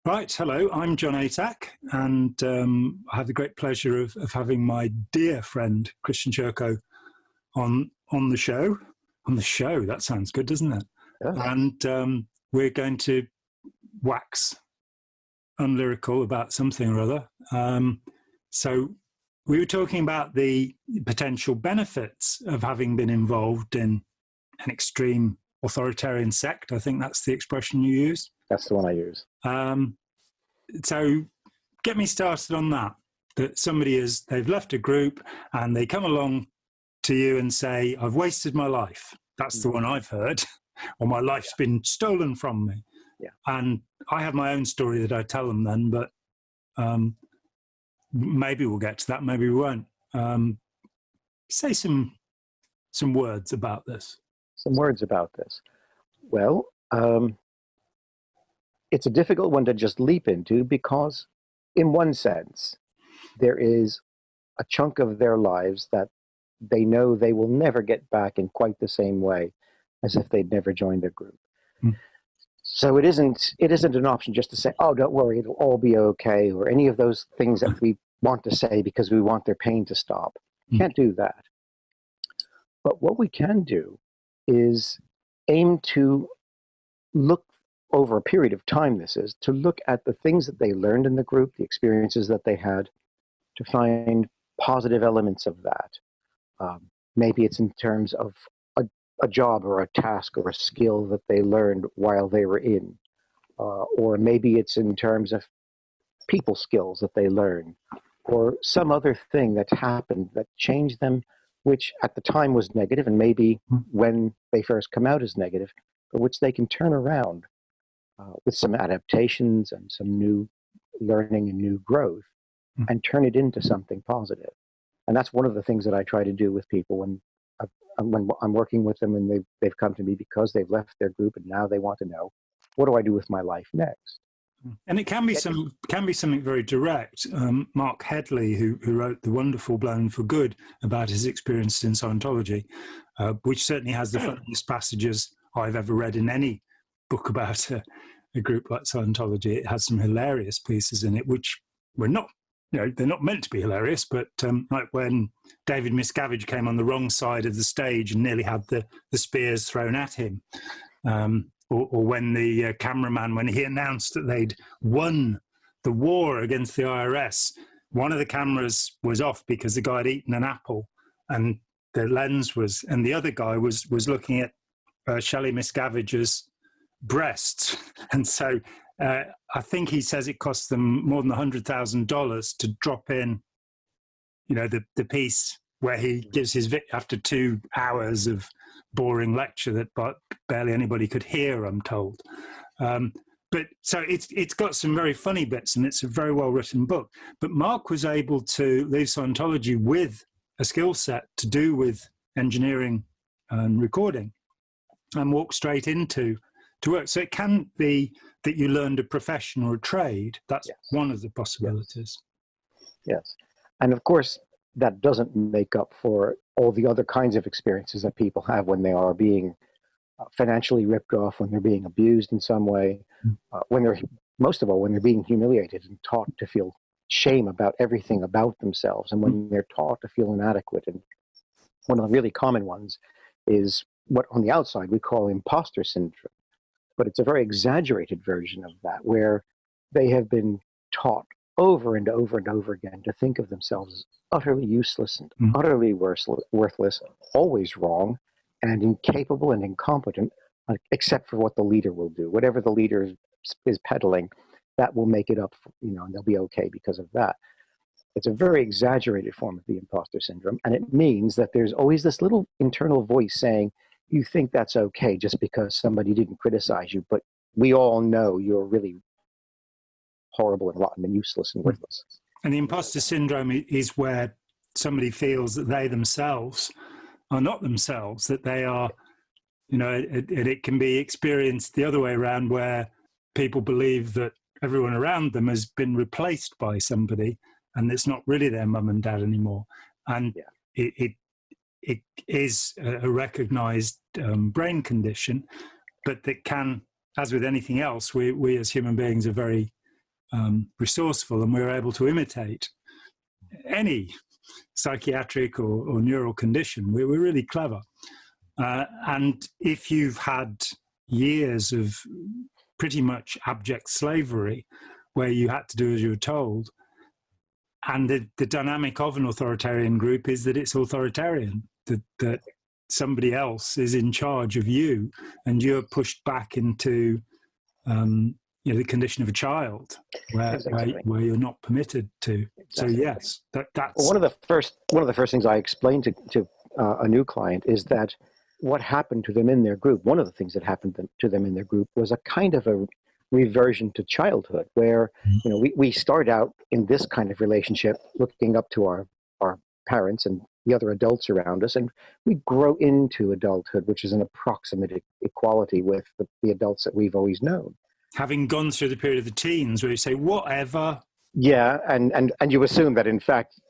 Right, hello, I'm John Atack, and I have the great pleasure of having my dear friend Christian Szurko on the show. On the show, that sounds good, doesn't it? Yes. And we're going to wax unlyrical about something or other. So we were talking about the potential benefits of having been involved in an extreme authoritarian sect. I think that's the expression you used. That's the one I use. So get me started on that. That somebody they've left a group and they come along to you and say, I've wasted my life. That's the one I've heard. Or my life's been stolen from me. Yeah. And I have my own story that I tell them then, but maybe we'll get to that, maybe we won't. Say some words about this. Some words about this. Well, it's a difficult one to just leap into because, in one sense, there is a chunk of their lives that they know they will never get back in quite the same way as if they'd never joined a group. So it isn't an option just to say, oh, don't worry, it'll all be okay, or any of those things that we want to say because we want their pain to stop. Can't do that. But what we can do is aim to look over a period of time, to look at the things that they learned in the group, the experiences that they had, to find positive elements of that. Maybe it's in terms of a job or a task or a skill that they learned while they were in. Or maybe it's in terms of people skills that they learned, or some other thing that happened that changed them, which at the time was negative, and maybe when they first come out as negative, but which they can turn around with some adaptations and some new learning and new growth and turn it into something positive. And that's one of the things that I try to do with people when I'm working with them and they've come to me because they've left their group and now they want to know, what do I do with my life next? And it can be something very direct. Marc Headley, who wrote the wonderful Blown for Good about his experience in Scientology, which certainly has the funniest passages I've ever read in any book about a group like Scientology. It has some hilarious pieces in it, which were not, they're not meant to be hilarious, but like when David Miscavige came on the wrong side of the stage and nearly had the spears thrown at him. Or when the cameraman, when he announced that they'd won the war against the IRS, one of the cameras was off because the guy had eaten an apple and the lens was, and the other guy was looking at Shelley Miscavige's breasts. And so I think he says it cost them more than $100,000 to drop in, the piece where he gives his, after 2 hours of boring lecture that barely anybody could hear, I'm told. But so it's got some very funny bits and it's a very well written book. But Marc was able to leave Scientology with a skill set to do with engineering and recording and walk straight into work. So it can be that you learned a profession or a trade. That's one of the possibilities. Yes. And of course, that doesn't make up for all the other kinds of experiences that people have when they are being financially ripped off, when they're being abused in some way, when they're being humiliated and taught to feel shame about everything about themselves, and when they're taught to feel inadequate. And one of the really common ones is what on the outside we call imposter syndrome, but it's a very exaggerated version of that, where they have been taught over and over and over again to think of themselves as utterly useless and utterly worthless, always wrong, and incapable and incompetent, except for what the leader will do. Whatever the leader is peddling, that will make it up, and they'll be okay because of that. It's a very exaggerated form of the imposter syndrome, and it means that there's always this little internal voice saying, you think that's okay just because somebody didn't criticize you, but we all know you're really horrible and rotten and useless and worthless. And the imposter syndrome is where somebody feels that they themselves are not themselves, that they are, it can be experienced the other way around, where people believe that everyone around them has been replaced by somebody and it's not really their mum and dad anymore. And it is a recognized brain condition, but that can, as with anything else, we as human beings are very resourceful, and we're able to imitate any psychiatric or neural condition. We're really clever. And if you've had years of pretty much abject slavery where you had to do as you were told, and the dynamic of an authoritarian group is that it's authoritarian, that somebody else is in charge of you, and you're pushed back into the condition of a child where you're not permitted to. So yes, that's one of the first things I explained to a new client is that what happened to them in their group. One of the things that happened to them in their group was a kind of a reversion to childhood, where we start out in this kind of relationship, looking up to our parents and the other adults around us, and we grow into adulthood, which is an approximate equality with the adults that we've always known. Having gone through the period of the teens where you say, whatever. Yeah, and you assume that, in fact,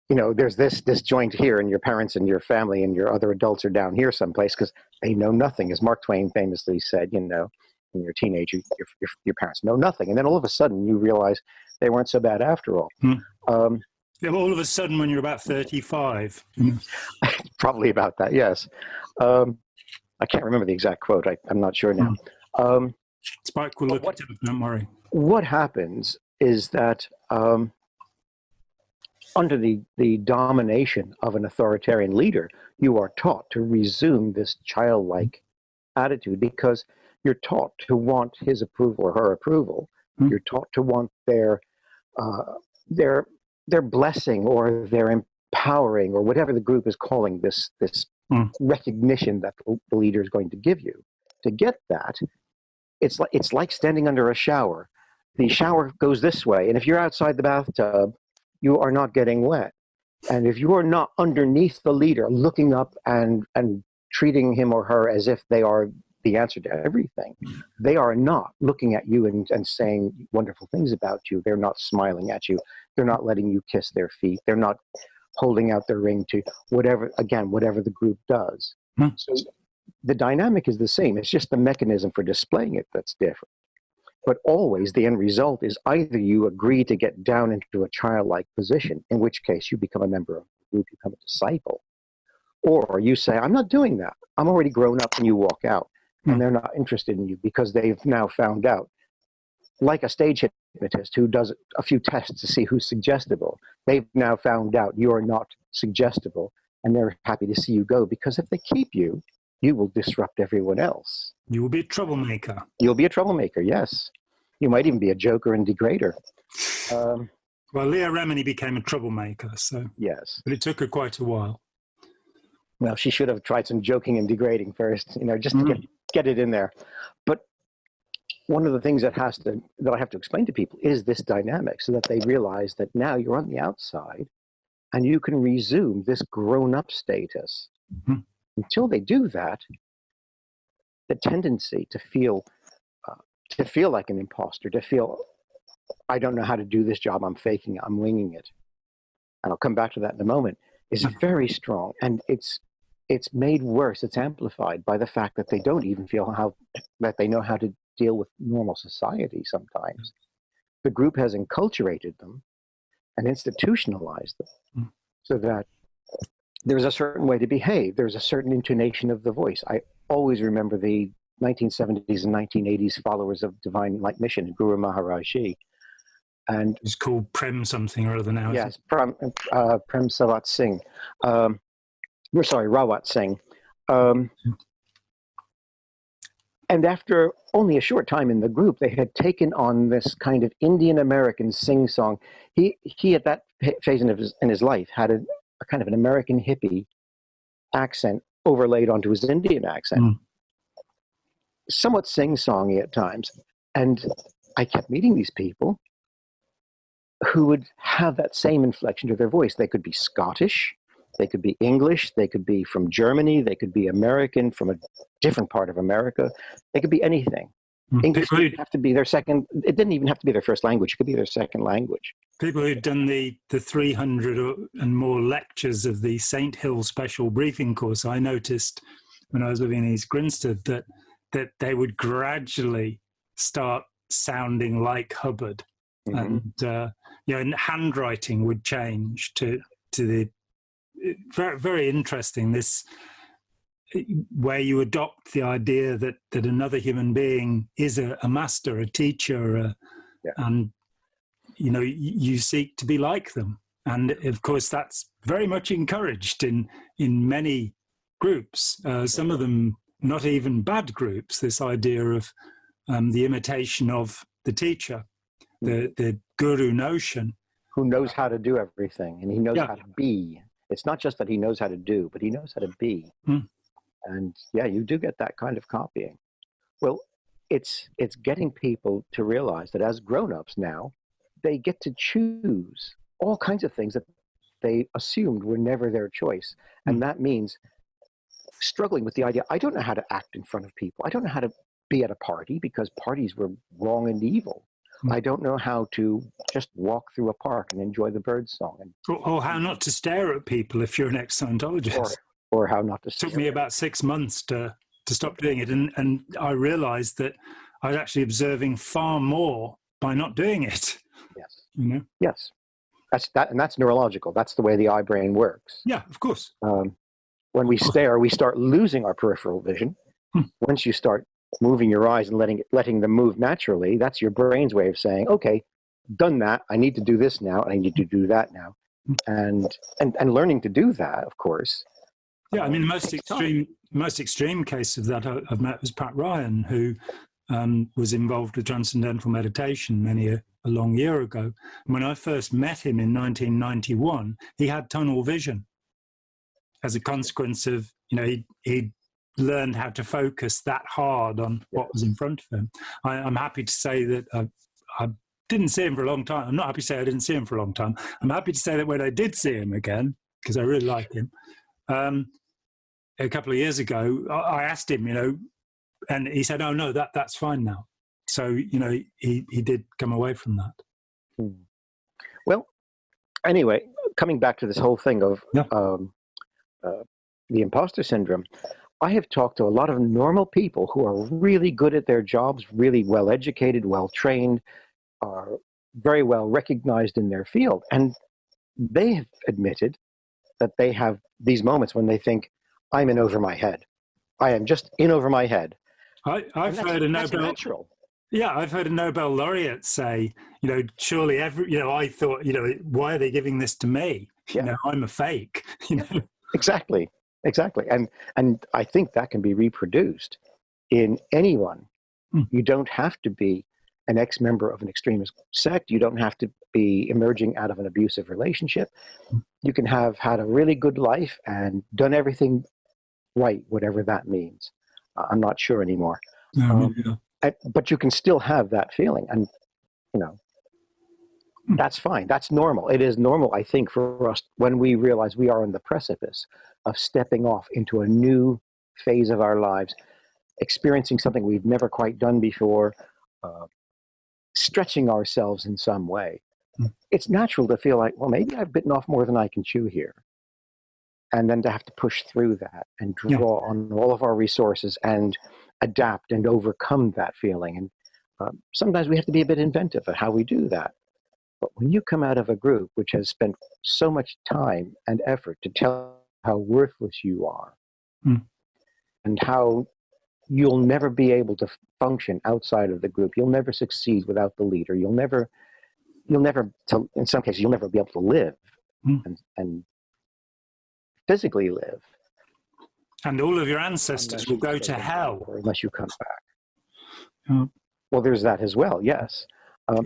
there's this joint here, and your parents and your family and your other adults are down here someplace because they know nothing. As Mark Twain famously said, when you're a teenager, your parents know nothing. And then all of a sudden you realize they weren't so bad after all. All of a sudden when you're about 35. Probably about that, yes. I can't remember the exact quote. I'm not sure now. Spike will look it up, don't worry. What happens is that under the domination of an authoritarian leader, you are taught to resume this childlike attitude because you're taught to want his approval or her approval. You're taught to want their blessing or their empowering or whatever the group is calling this recognition that the leader is going to give you. To get that, it's like standing under a shower. The shower goes this way, and if you're outside the bathtub, you are not getting wet. And if you are not underneath the leader, looking up and treating him or her as if they are the answer to everything, they are not looking at you and saying wonderful things about you. They're not smiling at you. They're not letting you kiss their feet. They're not holding out their ring to whatever the group does. So the dynamic is the same. It's just the mechanism for displaying it that's different. But always the end result is either you agree to get down into a childlike position, in which case you become a member of the group, you become a disciple, or you say, I'm not doing that. I'm already grown up, and you walk out. And they're not interested in you because they've now found out, like a stage hypnotist who does a few tests to see who's suggestible. They've now found out you are not suggestible, and they're happy to see you go, because if they keep you, you will disrupt everyone else. You will be a troublemaker. You'll be a troublemaker, yes. You might even be a joker and degrader. Well, Leah Remini became a troublemaker, so yes, but it took her quite a while. Well, she should have tried some joking and degrading first, just to get it in there. But one of the things that I have to explain to people is this dynamic, so that they realize that now you're on the outside and you can resume this grown-up status. Until they do that, the tendency to feel like an imposter, to feel, I don't know how to do this job, I'm faking it, I'm winging it, and I'll come back to that in a moment, is very strong. And it's made worse, it's amplified by the fact that they don't even feel that they know how to deal with normal society sometimes. The group has enculturated them and institutionalized them so that there's a certain way to behave. There's a certain intonation of the voice. I always remember the 1970s and 1980s followers of Divine Light Mission, Guru Maharaji. And it's called Prem something or other now. Yes, Prem Savat Singh. Rawat Singh. And after only a short time in the group, they had taken on this kind of Indian American sing-song. He at that phase in his life had a kind of an American hippie accent overlaid onto his Indian accent. Somewhat sing-songy at times. And I kept meeting these people who would have that same inflection to their voice. They could be Scottish, they could be English, they could be from Germany, they could be American from a different part of America. They could be anything. English didn't have to be their second, it didn't even have to be their first language, it could be their second language. People who'd done the 300 and more lectures of the St. Hill Special Briefing Course, I noticed when I was living in East Grinstead that they would gradually start sounding like Hubbard. and and handwriting would change to the very, very interesting, this where you adopt the idea that another human being is a master, a teacher, and you seek to be like them. And of course that's very much encouraged in many groups, some of them not even bad groups, this idea of the imitation of the teacher, the guru notion. Who knows how to do everything, and he knows how to be. It's not just that he knows how to do, but he knows how to be. And yeah, you do get that kind of copying. Well, it's getting people to realize that as grown-ups now, they get to choose all kinds of things that they assumed were never their choice. And that means struggling with the idea, I don't know how to act in front of people. I don't know how to be at a party because parties were wrong and evil. I don't know how to just walk through a park and enjoy the birds song. Or how not to stare at people if you're an ex-Scientologist. Or how not to stare. It took me about 6 months to stop doing it. And I realized that I was actually observing far more by not doing it. Yes. Yes. That's neurological. That's the way the eye brain works. Yeah, of course. When we stare, we start losing our peripheral vision. Once you start moving your eyes and letting them move naturally, that's your brain's way of saying, okay, done that. I need to do this now. I need to do that now. And learning to do that, of course. Yeah, I mean, the most extreme case of that I've met was Pat Ryan, who was involved with transcendental meditation a long year ago. And when I first met him in 1991, he had tunnel vision as a consequence of, he learned how to focus that hard on what was in front of him. I'm happy to say that I didn't see him for a long time. I'm not happy to say I didn't see him for a long time. I'm happy to say that when I did see him again, because I really like him, a couple of years ago, I asked him, and he said, "Oh no, that's fine now." So he did come away from that. Well, anyway, coming back to this whole thing of the imposter syndrome, I have talked to a lot of normal people who are really good at their jobs, really well educated, well trained, are very well recognized in their field, and they have admitted that they have these moments when they think, I'm in over my head. I am just in over my head. I've heard a Nobel. Yeah, I've heard a Nobel laureate say, surely I thought, why are they giving this to me? I'm a fake. Exactly. And I think that can be reproduced in anyone. You don't have to be an ex-member of an extremist sect. You don't have to be emerging out of an abusive relationship. You can have had a really good life and done everything right, whatever that means. I'm not sure anymore. But you can still have that feeling, and that's fine. That's normal. It is normal, I think, for us when we realize we are on the precipice of stepping off into a new phase of our lives, experiencing something we've never quite done before, stretching ourselves in some way. It's natural to feel like, well, maybe I've bitten off more than I can chew here. And then to have to push through that and draw on all of our resources and adapt and overcome that feeling. And sometimes we have to be a bit inventive at how we do that. But when you come out of a group which has spent so much time and effort to tell how worthless you are and how you'll never be able to function outside of the group, you'll never succeed without the leader, you'll never, in some cases, you'll never be able to live and physically live. And all of your ancestors will go to hell. Unless you come back. Well, there's that as well, yes. Or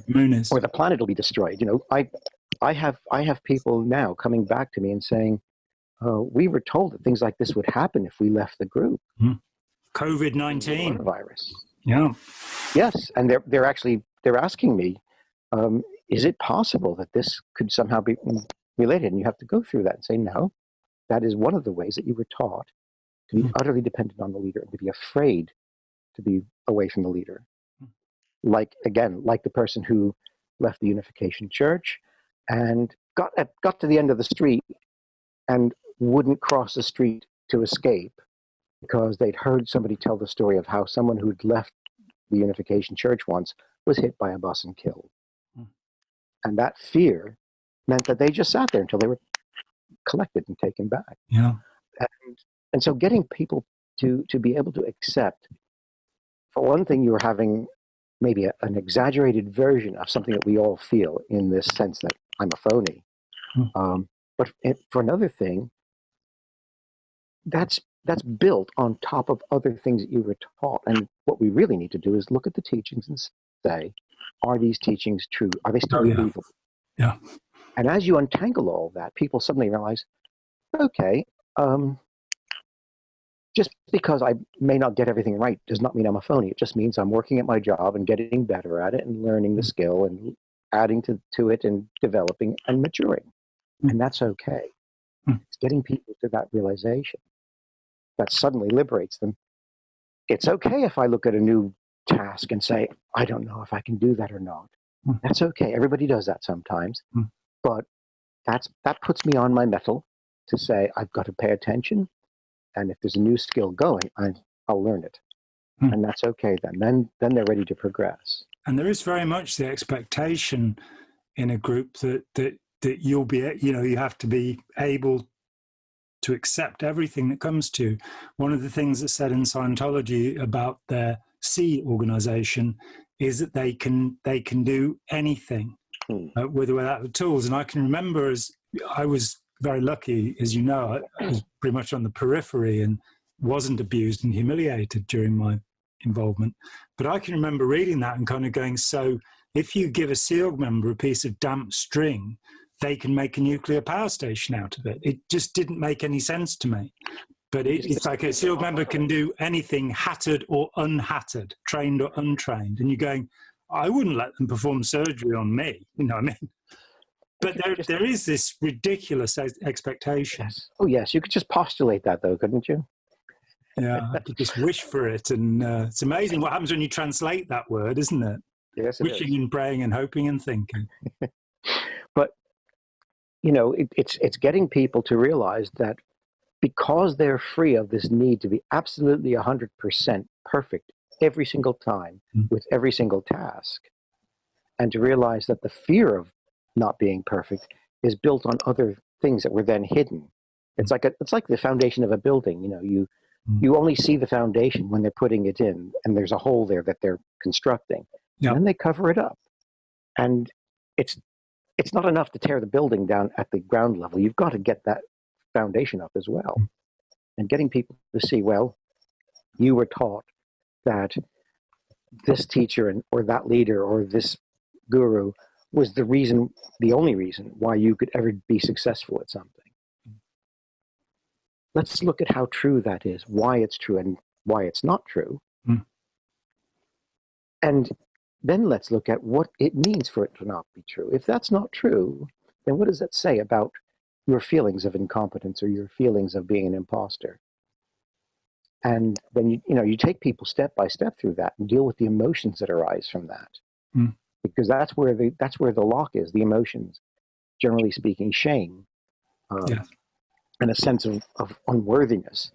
the planet will be destroyed. I have people now coming back to me and saying, we were told that things like this would happen if we left the group. COVID-19. Virus. Yeah. Yes, and they're asking me, is it possible that this could somehow be related? And you have to go through that and say, no, that is one of the ways that you were taught to be utterly dependent on the leader and to be afraid to be away from the leader. Like the person who left the Unification Church and got to the end of the street and wouldn't cross the street to escape because they'd heard somebody tell the story of how someone who'd left the Unification Church once was hit by a bus and killed. And that fear meant that they just sat there until they were collected and taken back. Yeah. And so getting people to be able to accept, for one thing, you were having maybe an exaggerated version of something that we all feel, in this sense that I'm a phony. But for another thing, that's built on top of other things that you were taught. And what we really need to do is look at the teachings and say, are these teachings true? Are they still believable? Yeah. And as you untangle all that, people suddenly realize, okay, just because I may not get everything right does not mean I'm a phony. It just means I'm working at my job and getting better at it and learning the skill and adding to it and developing and maturing. And that's okay. It's getting people to that realization that suddenly liberates them. It's okay if I look at a new task and say, I don't know if I can do that or not. That's okay. Everybody does that sometimes. But that puts me on my mettle to say, I've got to pay attention. And if there's a new skill going, I'll learn it. And that's okay then. Then they're ready to progress. And there is very much the expectation in a group that you'll be, you have to be able to accept everything that comes to you. One of the things that's said in Scientology about their C organization is that they can do anything with or without the tools. And I can remember, as I was very lucky, as you know, I was pretty much on the periphery and wasn't abused and humiliated during my involvement. But I can remember reading that and kind of going, so if you give a SEAL member a piece of damp string, they can make a nuclear power station out of it. It just didn't make any sense to me. But it's like a SEAL member can do anything, hatted or unhatted, trained or untrained. And you're going, I wouldn't let them perform surgery on me. You know what I mean? But there is this ridiculous expectation. Yes. Oh, yes. You could just postulate that, though, couldn't you? Yeah, I could just wish for it. And it's amazing what happens when you translate that word, isn't it? Yes, it Wishing is. and praying and hoping and thinking. But, it's getting people to realize that because they're free of this need to be absolutely 100% perfect every single time with every single task, and to realize that the fear of not being perfect is built on other things that were then hidden. It's like the foundation of a building. You only see the foundation when they're putting it in, and there's a hole there that they're constructing. And then they cover it up. And it's not enough to tear the building down at the ground level. You've got to get that foundation up as well. And getting people to see, well, you were taught that this teacher or that leader or this guru was the only reason why you could ever be successful at something. Let's look at how true that is, why it's true and why it's not true. And then let's look at what it means for it to not be true. If that's not true, then what does that say about your feelings of incompetence or your feelings of being an imposter? And then you take people step by step through that and deal with the emotions that arise from that. Because that's where the lock is, the emotions, generally speaking, shame, and a sense of unworthiness.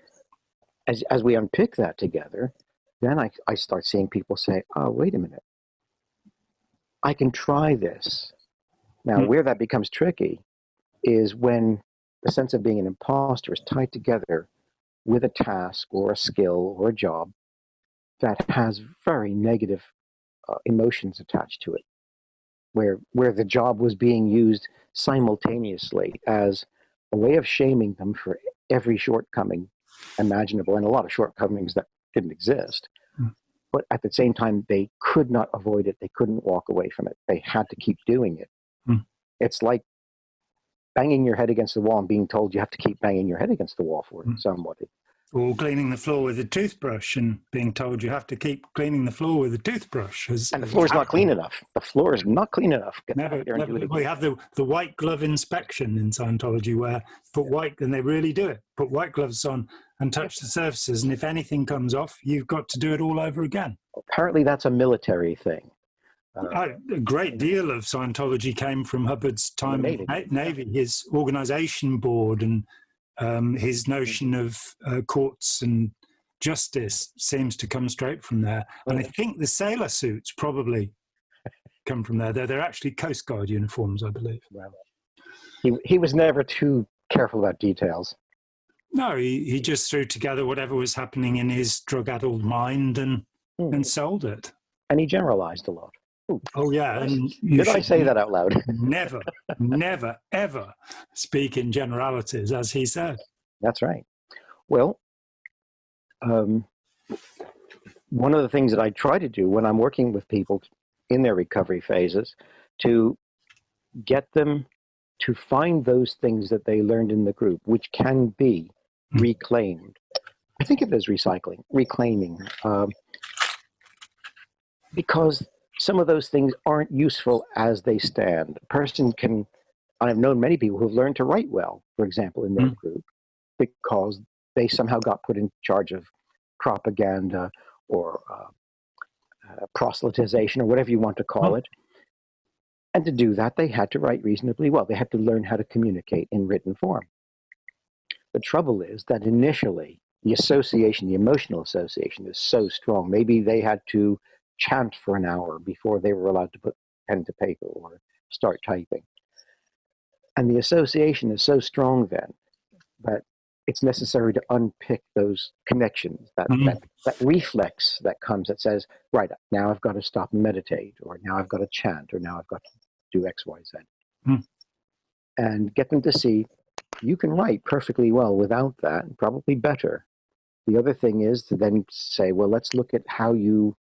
As we unpick that together, then I start seeing people say, oh, wait a minute, I can try this. Now, where that becomes tricky is when the sense of being an imposter is tied together with a task or a skill or a job that has very negative emotions attached to it, where the job was being used simultaneously as a way of shaming them for every shortcoming imaginable, and a lot of shortcomings that didn't exist. But at the same time, they could not avoid it. They couldn't walk away from it. They had to keep doing it. It's like banging your head against the wall and being told you have to keep banging your head against the wall for somebody. Or cleaning the floor with a toothbrush and being told you have to keep cleaning the floor with a toothbrush. And the floor is not clean enough. The floor is not clean enough. Never. We have the white glove inspection in Scientology where and they really do it, put white gloves on and touch the surfaces. And if anything comes off, you've got to do it all over again. Apparently that's a military thing. A great deal of Scientology came from Hubbard's time in the Navy, his organization board and his notion of courts and justice seems to come straight from there. And I think the sailor suits probably come from there. They're actually Coast Guard uniforms, I believe. Well, he was never too careful about details. No, he just threw together whatever was happening in his drug-addled mind and sold it. And he generalized a lot. Ooh. Oh, yeah. And Did I say that out loud? Never, never, ever speak in generalities, as he said. That's right. Well, one of the things that I try to do when I'm working with people in their recovery phases, to get them to find those things that they learned in the group, which can be reclaimed. I think of it as reclaiming, because some of those things aren't useful as they stand. A person can, I've known many people who've learned to write well, for example, in their group, because they somehow got put in charge of propaganda or proselytization or whatever you want to call it. And to do that, they had to write reasonably well. They had to learn how to communicate in written form. The trouble is that initially, the association, the emotional association is so strong. Maybe they had to chant for an hour before they were allowed to put pen to paper or start typing. And the association is so strong then that it's necessary to unpick those connections, that reflex that comes that says, right, now I've got to stop and meditate, or now I've got to chant, or now I've got to do X, Y, Z. And get them to see, you can write perfectly well without that, and probably better. The other thing is to then say, well, let's look at how you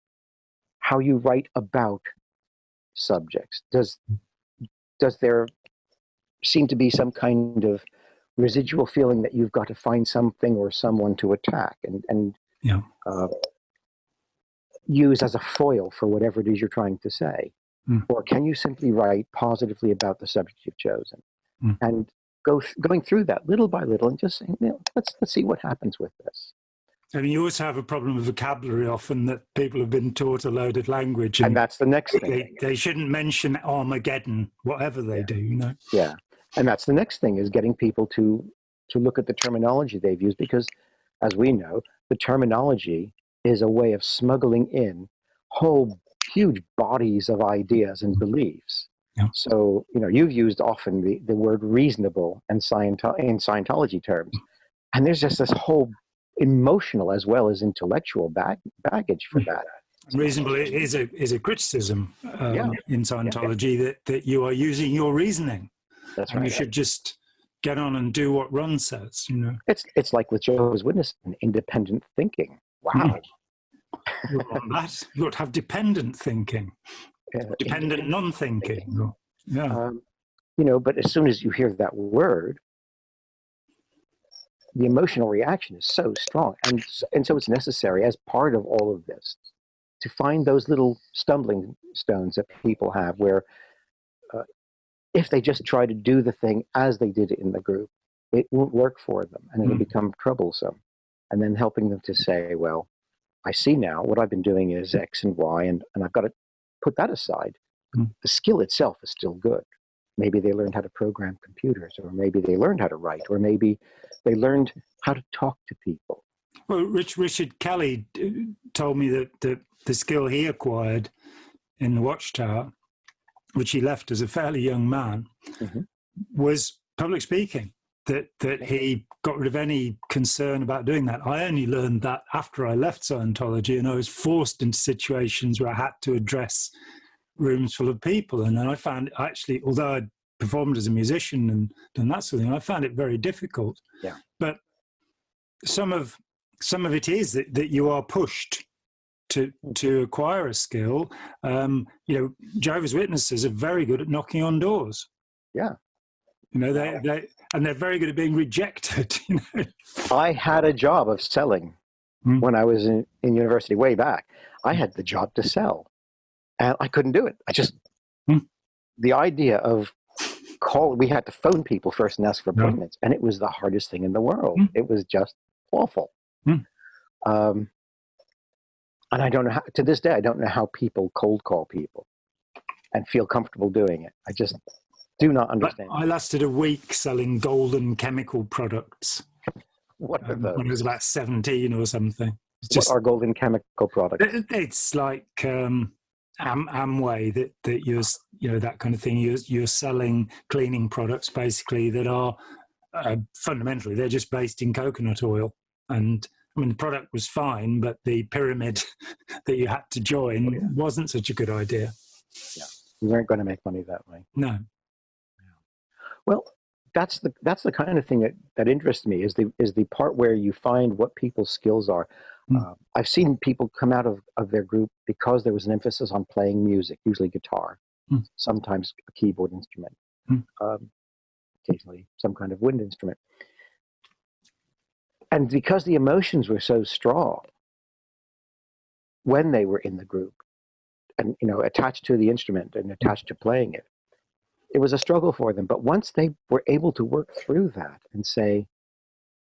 write about subjects. Does there seem to be some kind of residual feeling that you've got to find something or someone to attack and use as a foil for whatever it is you're trying to say? Or can you simply write positively about the subject you've chosen? And going through that little by little and just saying, let's see what happens with this. And you also have a problem with vocabulary often, that people have been taught a loaded language. And that's the next thing. They shouldn't mention Armageddon, whatever they do, you know? Yeah. And that's the next thing, is getting people to look at the terminology they've used, because as we know, the terminology is a way of smuggling in whole huge bodies of ideas and beliefs. Yeah. So, you've used often the word reasonable and in Scientology terms. And there's just this whole emotional as well as intellectual baggage for that. Reasonable is a criticism in Scientology that you are using your reasoning. That's and right. You should just get on and do what Ron says, you know. It's like with Jehovah's Witnesses, independent thinking. Wow. You want that? You ought to have dependent thinking, dependent non-thinking. Yeah. But as soon as you hear that word, the emotional reaction is so strong. And so it's necessary, as part of all of this, to find those little stumbling stones that people have where if they just try to do the thing as they did it in the group, it won't work for them and it'll become troublesome. And then helping them to say, well, I see now what I've been doing is X and Y, and I've got to put that aside. The skill itself is still good. Maybe they learned how to program computers, or maybe they learned how to write, or maybe they learned how to talk to people. Well, Richard Kelly told me that the skill he acquired in the Watchtower, which he left as a fairly young man, was public speaking. That he got rid of any concern about doing that. I only learned that after I left Scientology, and I was forced into situations where I had to address rooms full of people. And then I found, actually, although I performed as a musician and done that sort of thing, I found it very difficult. Yeah. But some of it is that you are pushed to acquire a skill. Jehovah's Witnesses are very good at knocking on doors. Yeah. They're very good at being rejected. I had a job of selling when I was in university way back. I had the job to sell, and I couldn't do it. The idea of we had to phone people first and ask for appointments, and it was the hardest thing in the world. It was just awful. And I don't know how, to this day, I don't know how people cold call people and feel comfortable doing it. I just do not understand. I lasted a week selling golden chemical products. What are those? When I was about 17 or something. What are golden chemical products? It's like Amway, that you're, you know, that kind of thing. You're selling cleaning products basically that are fundamentally they're just based in coconut oil. And I mean, the product was fine, but the pyramid that you had to join wasn't such a good idea. Yeah, you weren't going to make money that way. No. Well, that's the kind of thing that interests me, is the part where you find what people's skills are. I've seen people come out of their group because there was an emphasis on playing music, usually guitar, sometimes a keyboard instrument, occasionally some kind of wind instrument. And because the emotions were so strong when they were in the group and, you know, attached to the instrument and attached to playing it, it was a struggle for them. But once they were able to work through that and say,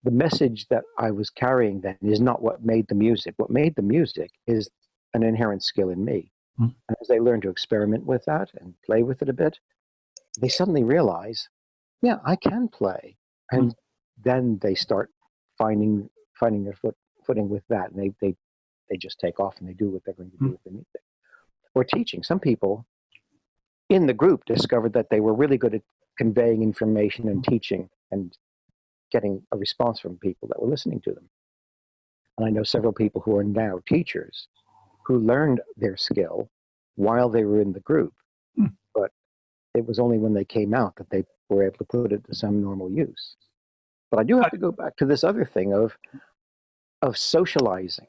the message that I was carrying then is not what made the music. What made the music is an inherent skill in me. And as they learn to experiment with that and play with it a bit, they suddenly realize, yeah, I can play. And then they start finding their footing with that. And they just take off and they do what they're going to do with the music. Or teaching. Some people in the group discovered that they were really good at conveying information and teaching and getting a response from people that were listening to them. And I know several people who are now teachers who learned their skill while they were in the group, but it was only when they came out that they were able to put it to some normal use. But I do have to go back to this other thing of socializing,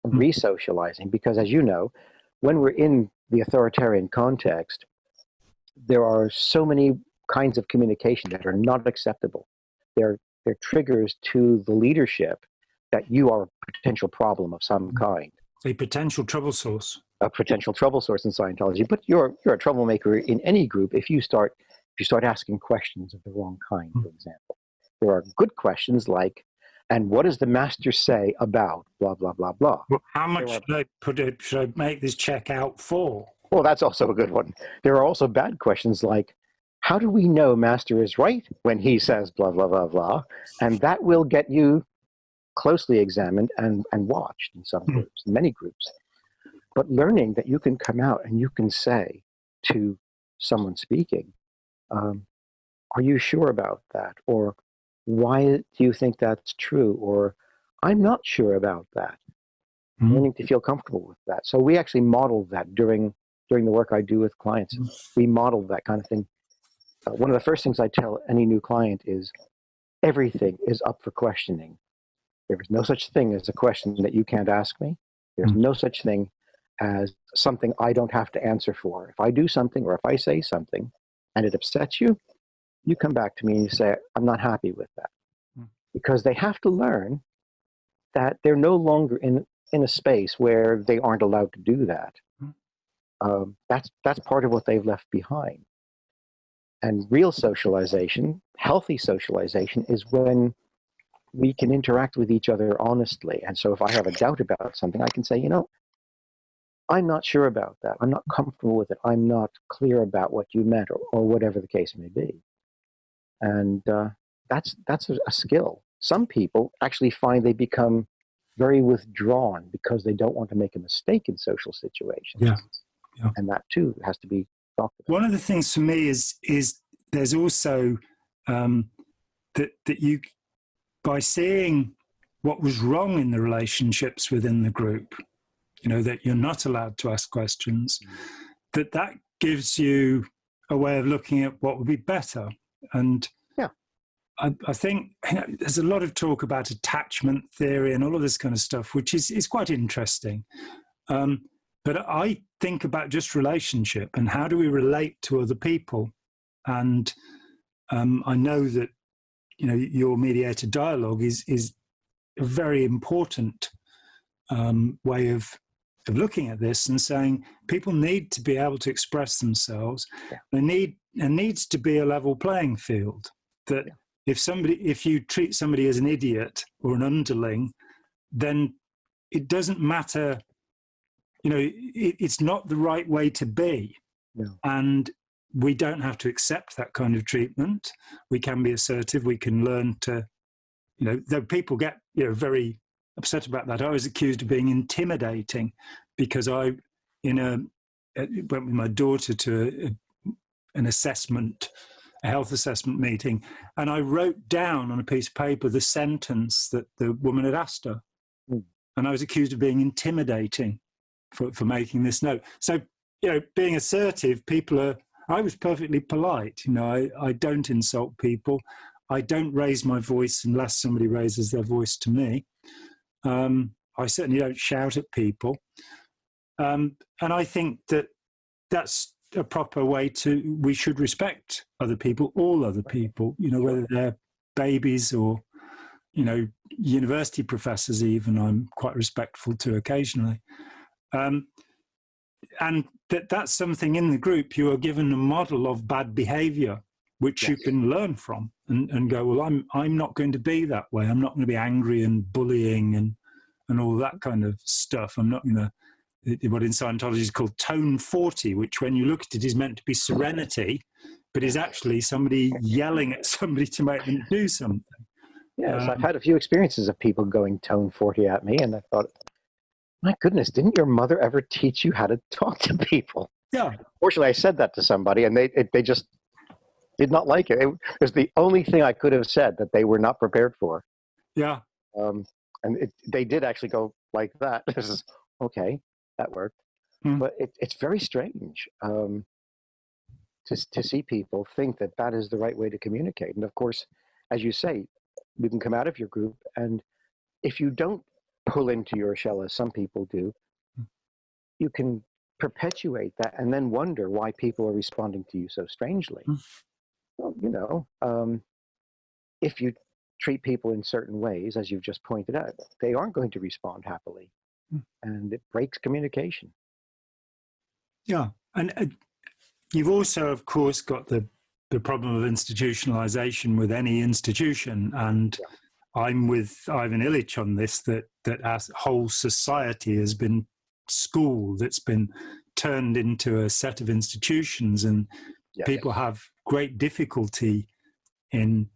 re-socializing, because as you know, when we're in the authoritarian context, there are so many kinds of communication that are not acceptable. They're triggers to the leadership that you are a potential problem of some kind. A potential trouble source. A potential trouble source in Scientology. But you're a troublemaker in any group if you start asking questions of the wrong kind, for example. There are good questions like, and what does the master say about blah, blah, blah, blah? Well, how much should I make this check out for? Well, that's also a good one. There are also bad questions like, how do we know master is right when he says blah, blah, blah, blah? And that will get you closely examined and watched in some groups, many groups. But learning that you can come out and you can say to someone speaking, are you sure about that? Or why do you think that's true? Or I'm not sure about that. Learning to feel comfortable with that. So we actually model that during the work I do with clients. We model that kind of thing. One of the first things I tell any new client is everything is up for questioning. There is no such thing as a question that you can't ask me. There's no such thing as something I don't have to answer for. If I do something or if I say something and it upsets you, you come back to me and you say, I'm not happy with that. Because they have to learn that they're no longer in a space where they aren't allowed to do that. That's part of what they've left behind. And real socialization, healthy socialization, is when we can interact with each other honestly. And so if I have a doubt about something, I can say, you know, I'm not sure about that. I'm not comfortable with it. I'm not clear about what you meant, or whatever the case may be. And that's a skill. Some people actually find they become very withdrawn because they don't want to make a mistake in social situations. Yeah. And that too has to be talked about. One of the things for me is there's also that you, by seeing what was wrong in the relationships within the group, you know, that you're not allowed to ask questions, that gives you a way of looking at what would be better. And I think, you know, there's a lot of talk about attachment theory and all of this kind of stuff, which is quite interesting. But I think about just relationship and how do we relate to other people. And I know that, you know, your mediated dialogue is a very important way of looking at this and saying people need to be able to express themselves. There needs to be a level playing field. That if you treat somebody as an idiot or an underling, then it doesn't matter. You know, it's not the right way to be. And we don't have to accept that kind of treatment. We can be assertive. We can learn to, you know, though people get, you know, very upset about that. I was accused of being intimidating because in went with my daughter to an assessment, a health assessment meeting, and I wrote down on a piece of paper the sentence that the woman had asked her. And I was accused of being intimidating for making this note. So, being assertive, I was perfectly polite. I don't insult people. I don't raise my voice unless somebody raises their voice to me. I certainly don't shout at people. And I think that that's a proper way we should respect other people, all other people, whether they're babies or, university professors even, I'm quite respectful to occasionally. And that's something in the group. You are given a model of bad behavior, which you can learn from and go, well, I'm not going to be that way. I'm not going to be angry and bullying and all that kind of stuff. I'm not going to, what in Scientology is called tone 40, which when you look at it is meant to be serenity, but is actually somebody yelling at somebody to make them do something. Yes, I've had a few experiences of people going tone 40 at me, and I thought, my goodness, didn't your mother ever teach you how to talk to people? Yeah. Fortunately, I said that to somebody, and they just did not like it. It was the only thing I could have said that they were not prepared for. Yeah. And they did actually go like that. This is okay. That worked. But it's very strange to see people think that is the right way to communicate. And of course, as you say, you can come out of your group, and if you don't pull into your shell, as some people do, you can perpetuate that and then wonder why people are responding to you so strangely. Well, if you treat people in certain ways, as you've just pointed out, they aren't going to respond happily. And it breaks communication. Yeah. And you've also, of course, got the problem of institutionalization with any institution. And I'm with Ivan Illich on this, that our whole society has been schooled, it's been turned into a set of institutions, and people have great difficulty in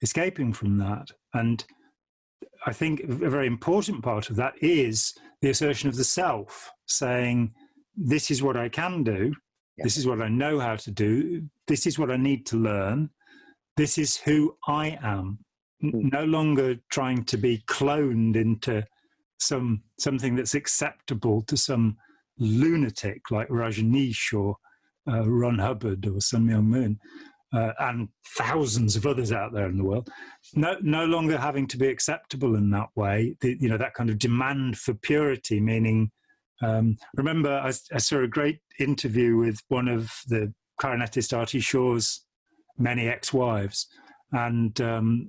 escaping from that. And I think a very important part of that is the assertion of the self, saying, this is what I can do, this is what I know how to do, this is what I need to learn, this is who I am. No longer trying to be cloned into something that's acceptable to some lunatic like Rajneesh or Ron Hubbard or Sun Myung Moon and thousands of others out there in the world. No longer having to be acceptable in that way. That kind of demand for purity, meaning. Remember, I saw a great interview with one of the clarinetist Artie Shaw's many ex-wives, and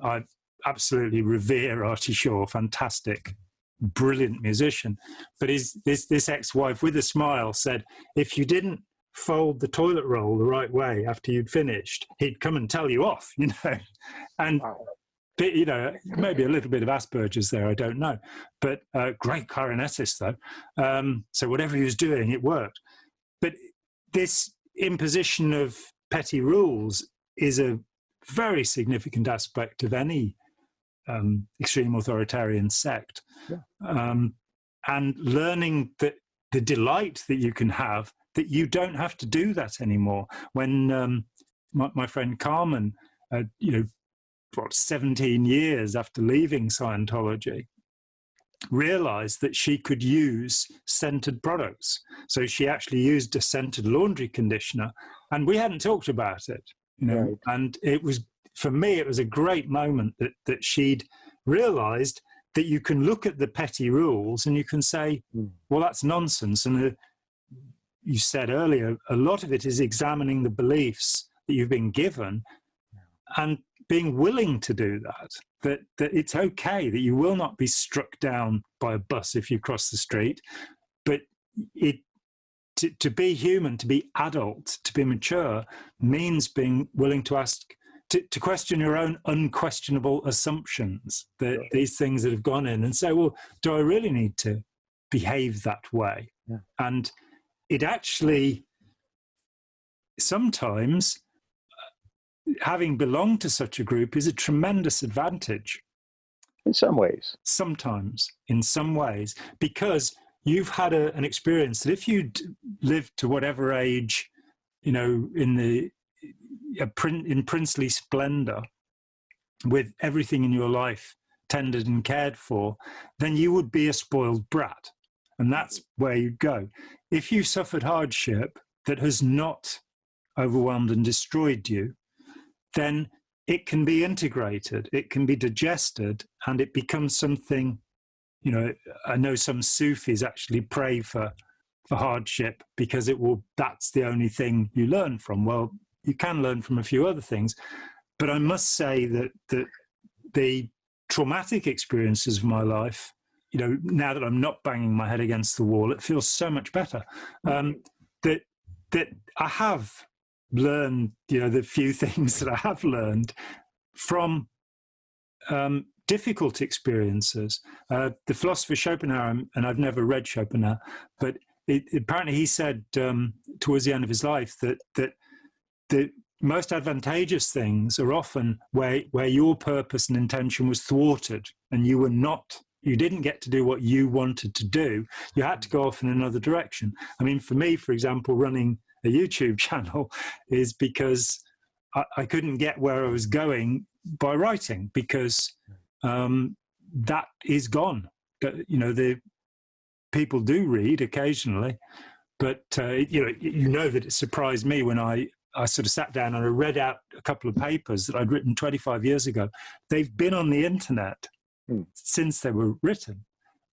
I absolutely revere Artie Shaw, fantastic, brilliant musician. But this ex-wife, with a smile, said, if you didn't fold the toilet roll the right way after you'd finished, he'd come and tell you off, And maybe a little bit of Asperger's there, I don't know. But great clarinetist, though. So whatever he was doing, it worked. But this imposition of petty rules is a very significant aspect of any extreme authoritarian sect. And learning that the delight that you can have, that you don't have to do that anymore. When my friend Carmen, 17 years after leaving Scientology, realized that she could use scented products. So she actually used a scented laundry conditioner, and we hadn't talked about it, Right. And it was, for me, it was a great moment that she'd realized that you can look at the petty rules and you can say, well, that's nonsense. And you said earlier, a lot of it is examining the beliefs that you've been given and being willing to do that it's okay, that you will not be struck down by a bus if you cross the street, but to be human, to be adult, to be mature, means being willing to ask, to question your own unquestionable assumptions, that these things that have gone in, and say, well, do I really need to behave that way? And it actually, sometimes, having belonged to such a group is a tremendous advantage. In some ways. Sometimes, in some ways, because you've had an experience that if you'd lived to whatever age, you know, in princely splendor, with everything in your life tended and cared for, then you would be a spoiled brat. And that's where you'd go. If you suffered hardship that has not overwhelmed and destroyed you, then it can be integrated, it can be digested, and it becomes something, you know, I know some Sufis actually pray for hardship because that's the only thing you learn from. Well, you can learn from a few other things, but I must say that the traumatic experiences of my life, you know, now that I'm not banging my head against the wall, it feels so much better. That I have learned, you know, the few things that I have learned from difficult experiences. The philosopher Schopenhauer, and I've never read Schopenhauer, but apparently he said towards the end of his life that the most advantageous things are often where your purpose and intention was thwarted, and you didn't get to do what you wanted to do. You had to go off in another direction. I mean, for me, for example, running a YouTube channel is because I couldn't get where I was going by writing, because that is gone. You know, the people do read occasionally, but you know that it surprised me when I sort of sat down and I read out a couple of papers that I'd written 25 years ago. They've been on the internet since they were written,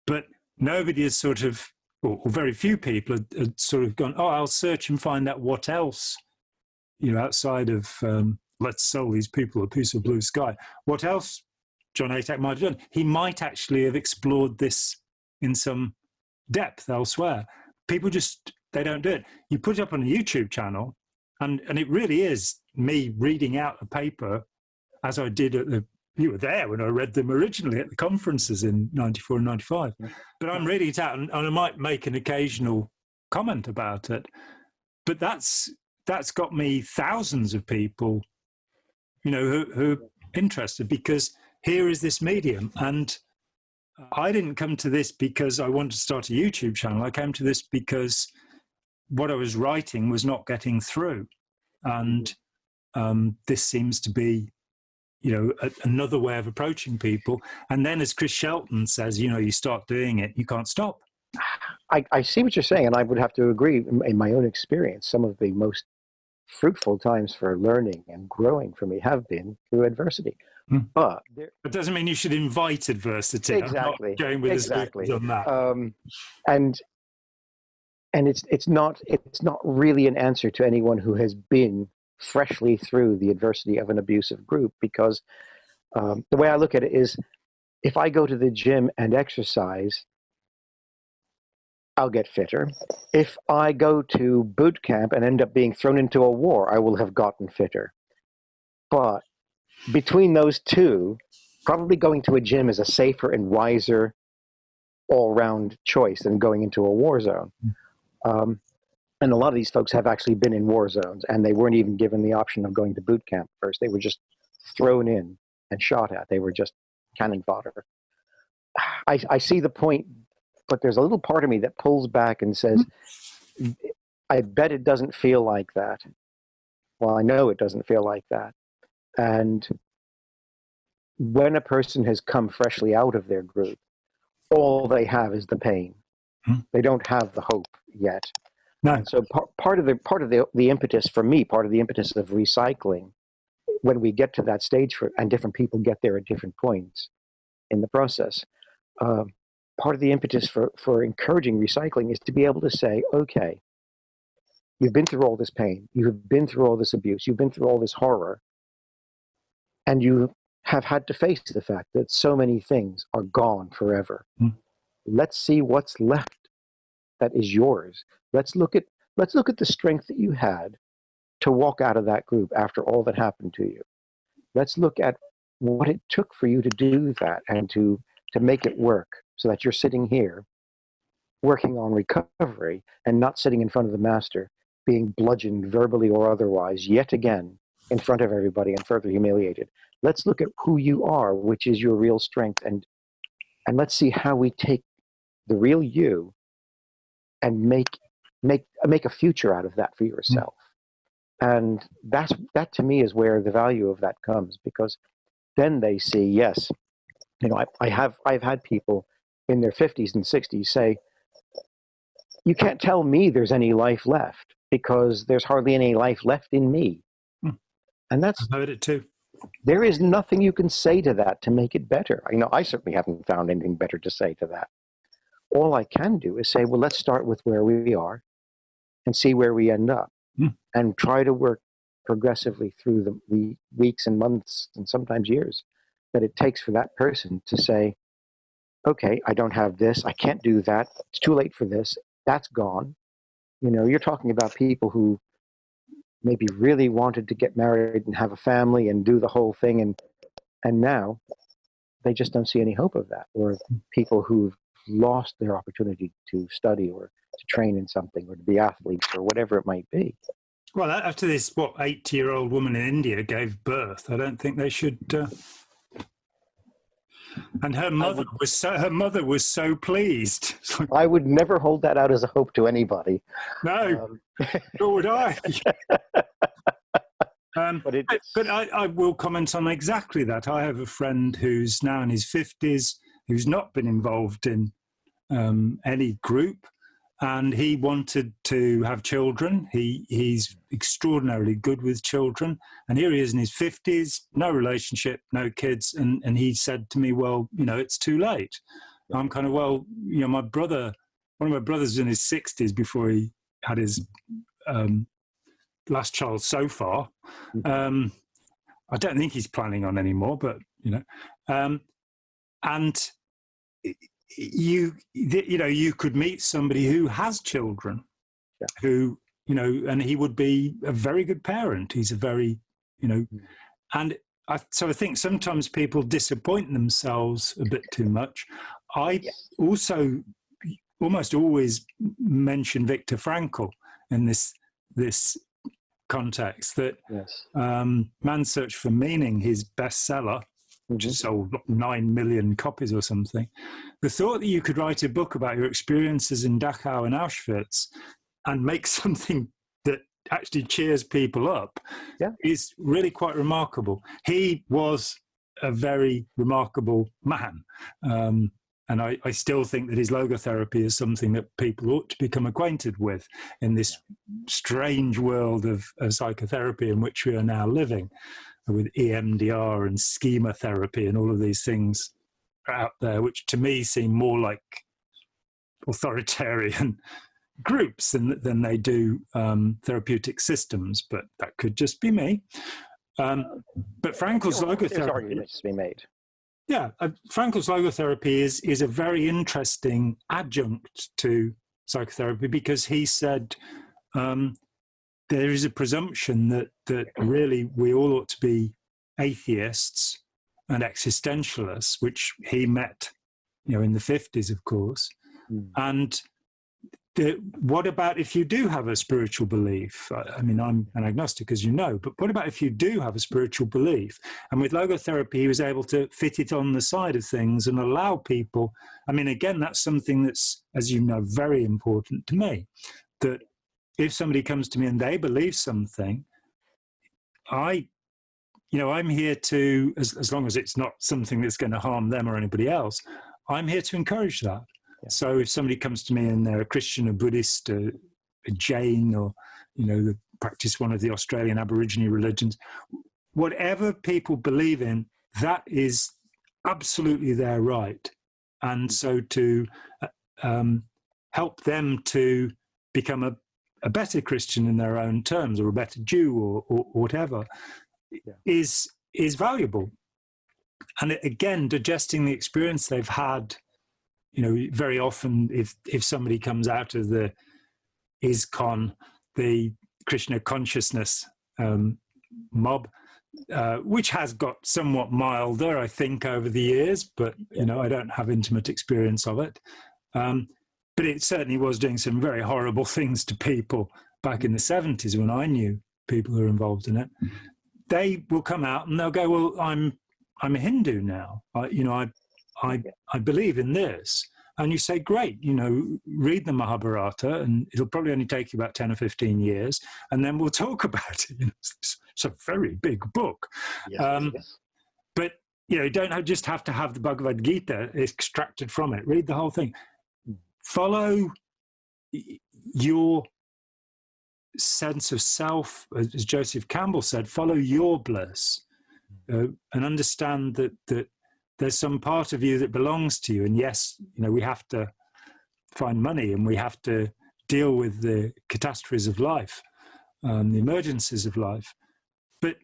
but nobody has sort of, or very few people had sort of gone, oh, I'll search and find out what else, you know, outside of let's sell these people a piece of blue sky. What else John Atack might have done? He might actually have explored this in some depth elsewhere. People just, they don't do it. You put it up on a YouTube channel, and it really is me reading out a paper as I did you were there when I read them originally at the conferences in 94 and 95. But I'm reading it out, and I might make an occasional comment about it. But that's got me thousands of people, you know, who are interested, because here is this medium. And I didn't come to this because I wanted to start a YouTube channel. I came to this because what I was writing was not getting through. And this seems to be, you know, another way of approaching people. And then, as Chris Shelton says, you know, you start doing it, you can't stop. I see what you're saying, and I would have to agree. In my own experience, some of the most fruitful times for learning and growing for me have been through adversity. But it doesn't mean you should invite adversity. Exactly. I'm not going with exactly on that. And it's not really an answer to anyone who has been freshly through the adversity of an abusive group, because the way I look at it is, if I go to the gym and exercise, I'll get fitter. If I go to boot camp and end up being thrown into a war, I will have gotten fitter. But between those two, probably going to a gym is a safer and wiser all-round choice than going into a war zone. And a lot of these folks have actually been in war zones, and they weren't even given the option of going to boot camp first. They were just thrown in and shot at. They were just cannon fodder. I see the point, but there's a little part of me that pulls back and says, I bet it doesn't feel like that. Well, I know it doesn't feel like that. And when a person has come freshly out of their group, all they have is the pain. They don't have the hope yet. No. And so part of the impetus for me, part of the impetus of recycling, when we get to that stage, and different people get there at different points in the process, part of the impetus for encouraging recycling is to be able to say, okay, you've been through all this pain, you've been through all this abuse, you've been through all this horror, and you have had to face the fact that so many things are gone forever. Let's see what's left that is yours. Let's look at the strength that you had to walk out of that group after all that happened to you. Let's look at what it took for you to do that and to make it work, so that you're sitting here working on recovery and not sitting in front of the master being bludgeoned verbally or otherwise yet again in front of everybody and further humiliated. Let's look at who you are, which is your real strength, and let's see how we take the real you and make a future out of that for yourself. And that to me is where the value of that comes, because then they see, yes, you know, I've had people in their 50s and 60s say, you can't tell me there's any life left because there's hardly any life left in me. And that's, I've heard it too. there is nothing you can say to that to make it better. You know, I certainly haven't found anything better to say to that. All I can do is say, well, let's start with where we are and see where we end up, and try to work progressively through the weeks and months and sometimes years that it takes for that person to say, okay, I don't have this, I can't do that, it's too late for this, that's gone. You know, you're talking about people who maybe really wanted to get married and have a family and do the whole thing, and now they just don't see any hope of that. Or people who've lost their opportunity to study or to train in something or to be athletes or whatever it might be. Well, after this, 80-year-old woman in India gave birth, I don't think they should. And her mother was so pleased. I would never hold that out as a hope to anybody. No, nor would I. But I will comment on exactly that. I have a friend who's now in his 50s, who's not been involved in any group, and he wanted to have children. He's extraordinarily good with children, and here he is in his 50s, no relationship, no kids, and he said to me, well, you know, it's too late. I'm kind of, well, you know, one of my brothers was in his 60s before he had his last child so far. I don't think he's planning on any more, but, you know, and you know, you could meet somebody who has children, who, you know, and he would be a very good parent. He's a very, you know, and so I think sometimes people disappoint themselves a bit too much. I also almost always mention Viktor Frankl in this context, that Man's Search for Meaning, his bestseller, which has sold 9 million copies or something. The thought that you could write a book about your experiences in Dachau and Auschwitz and make something that actually cheers people up is really quite remarkable. He was a very remarkable man. And I still think that his logotherapy is something that people ought to become acquainted with in this strange world of psychotherapy in which we are now living, with EMDR and schema therapy and all of these things out there, which to me seem more like authoritarian groups than they do therapeutic systems. But that could just be me. But Frankl's logotherapy... There's arguments to be made. Yeah, Frankl's logotherapy is a very interesting adjunct to psychotherapy, because he said there is a presumption that really we all ought to be atheists and existentialists, which he met, you know, in the 50s, of course. And what about if you do have a spiritual belief? I mean, I'm an agnostic, as you know, but what about if you do have a spiritual belief? And with logotherapy, he was able to fit it on the side of things and allow people. I mean, again, that's something that's, as you know, very important to me, that if somebody comes to me and they believe something, I'm here to, as long as it's not something that's going to harm them or anybody else, I'm here to encourage that. So if somebody comes to me and they're a Christian, a Buddhist, a Jain, or, you know, they practice one of the Australian Aborigine religions, whatever people believe in, that is absolutely their right. And so to help them to become a better Christian in their own terms, or a better Jew, or whatever, is valuable. And again, digesting the experience they've had. You know, very often if somebody comes out of the ISKCON, the Krishna consciousness mob, which has got somewhat milder, I think, over the years, but, you know, I don't have intimate experience of it. But it certainly was doing some very horrible things to people back in the 70s when I knew people who were involved in it. They will come out and they'll go, well, I'm a Hindu now. I believe in this. And you say, great, read the Mahabharata, and it'll probably only take you about 10 or 15 years, and then we'll talk about it. It's a very big book. Yes. But, you don't just have to have the Bhagavad Gita extracted from it. Read the whole thing. Follow your sense of self, as Joseph Campbell said, follow your bliss, and understand that there's some part of you that belongs to you. And yes, we have to find money, and we have to deal with the catastrophes of life, the emergencies of life. But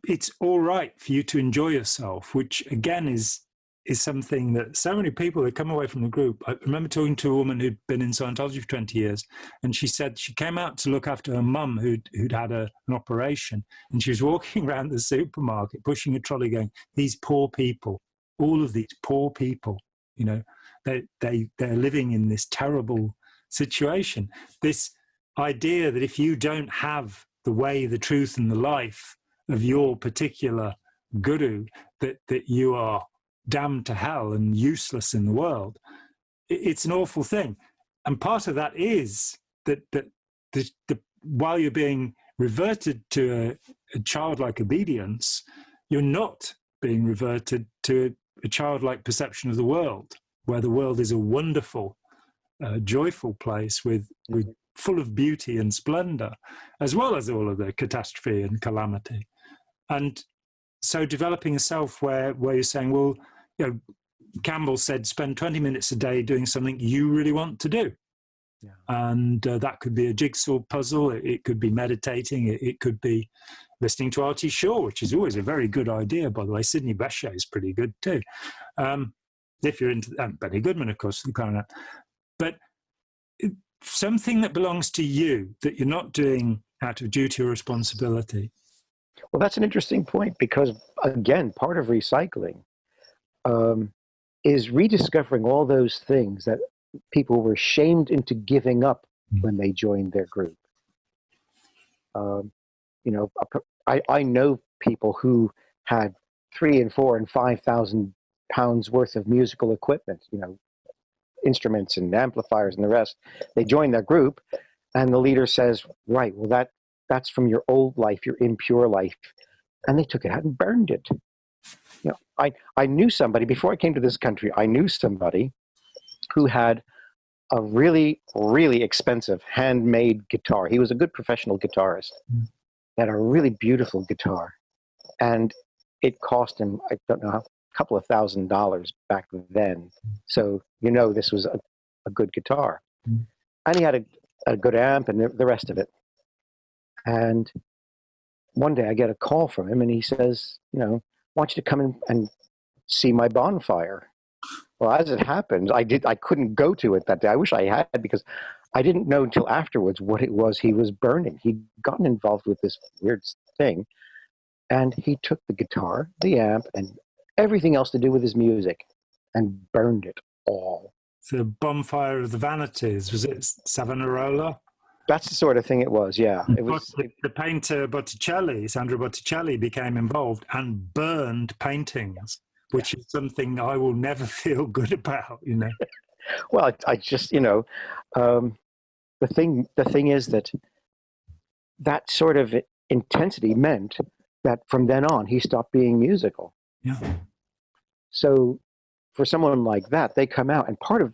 it's all right for you to enjoy yourself, which again is something that so many people that come away from the group. I remember talking to a woman who'd been in Scientology for 20 years, and she said she came out to look after her mum who'd had an operation, and she was walking around the supermarket pushing a trolley going, these poor people, all of these poor people, they're living in this terrible situation. This idea that if you don't have the way, the truth, and the life of your particular guru, that you are damned to hell and useless in the world, it's an awful thing. And part of that is that while you're being reverted to a childlike obedience, you're not being reverted to a childlike perception of the world, where the world is a wonderful, joyful place with full of beauty and splendor, as well as all of the catastrophe and calamity. And so developing a self where you're saying, well, Campbell said, spend 20 minutes a day doing something you really want to do. Yeah. And that could be a jigsaw puzzle. It could be meditating. It could be listening to Artie Shaw, which is always a very good idea, by the way. Sidney Bechet is pretty good too. If you're into Benny Goodman, of course, the clarinet. But something that belongs to you, that you're not doing out of duty or responsibility. Well, that's an interesting point, because, again, part of recycling is rediscovering all those things that people were shamed into giving up when they joined their group. I know people who had 3,000 and 4,000 and 5,000 pounds worth of musical equipment, instruments and amplifiers and the rest. They join their group, and the leader says, right, well, that's from your old life, your impure life. And they took it out and burned it. I knew somebody, before I came to this country, I knew somebody who had a really, really expensive handmade guitar. He was a good professional guitarist. He had a really beautiful guitar. And it cost him, I don't know, a couple of $1,000s back then. So, this was a good guitar. And he had a good amp and the rest of it. And one day I get a call from him, and he says, I want you to come in and see my bonfire. Well, as it happened, I couldn't go to it that day. I wish I had, because I didn't know until afterwards what it was he was burning. He'd gotten involved with this weird thing, and he took the guitar, the amp, and everything else to do with his music, and burned it all. The bonfire of the vanities, was it Savonarola? That's the sort of thing it was, yeah. It was the painter Botticelli, Sandro Botticelli, became involved and burned paintings, which is something I will never feel good about, Well, I just, the thing is that sort of intensity meant that from then on he stopped being musical. Yeah. So for someone like that, they come out, and part of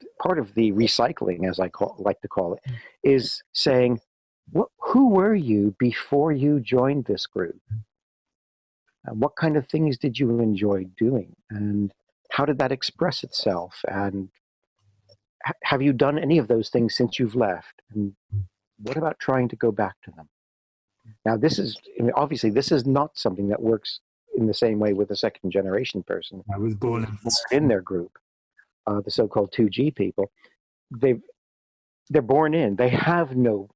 the recycling, as I like to call it, is saying, who were you before you joined this group? What kind of things did you enjoy doing? And how did that express itself? And have you done any of those things since you've left? And what about trying to go back to them? Now, obviously, this is not something that works in the same way with a second generation person. I was born in their group, the so-called 2G people. They're born in. They have no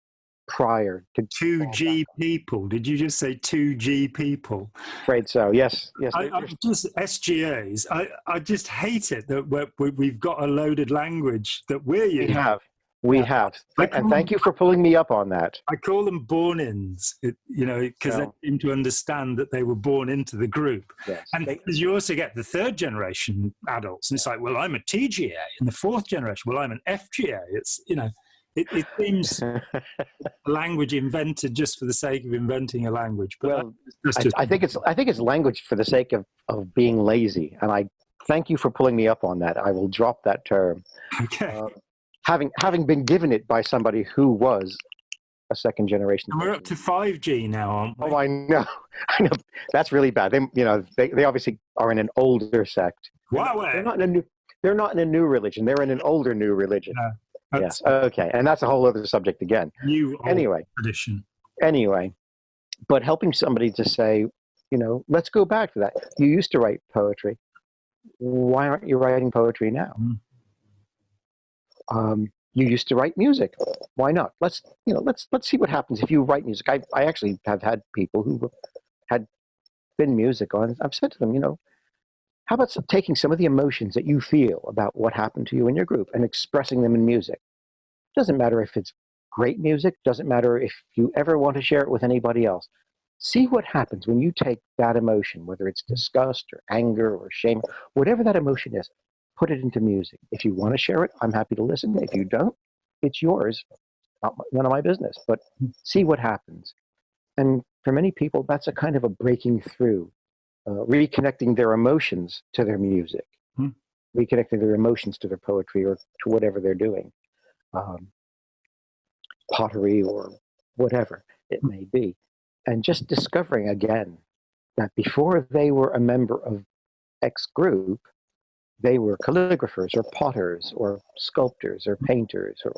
prior to 2G people. Did you just say 2G people? Afraid so. Yes. I just SGAs. I just hate it that we've got a loaded language that we're using. We have. We Yeah. have. I And call thank you for pulling me up on that. I call them born-ins, because Well, they seem to understand that they were born into the group. yes. And because you also get the third generation adults, and it's like, well, I'm a TGA, and the fourth generation, well, I'm an FGA. It's, it seems a language invented just for the sake of inventing a language. But Well, that's just I think it's language for the sake of being lazy. And I thank you for pulling me up on that. I will drop that term. okay. Having been given it by somebody who was a second generation. And we're up to 5G now, aren't we? Oh, I know. I know. That's really bad. They obviously are in an older sect. Wow. They're not in a new religion. They're in an older new religion. Yes. Okay. And that's a whole other subject again. Anyway, tradition. Anyway, but helping somebody to say, let's go back to that. You used to write poetry. Why aren't you writing poetry now? You used to write music. Why not? Let's see what happens if you write music. I actually have had people who had been musical, and I've said to them, how about taking some of the emotions that you feel about what happened to you in your group and expressing them in music? Doesn't matter if it's great music. Doesn't matter if you ever want to share it with anybody else. See what happens when you take that emotion, whether it's disgust or anger or shame, whatever that emotion is, put it into music. If you want to share it, I'm happy to listen. If you don't, it's yours. None of my business. But see what happens. And for many people, that's a kind of a breaking through, reconnecting their emotions to their music, reconnecting their emotions to their poetry or to whatever they're doing, pottery or whatever it may be. And just discovering again that before they were a member of X group, they were calligraphers or potters or sculptors or painters or,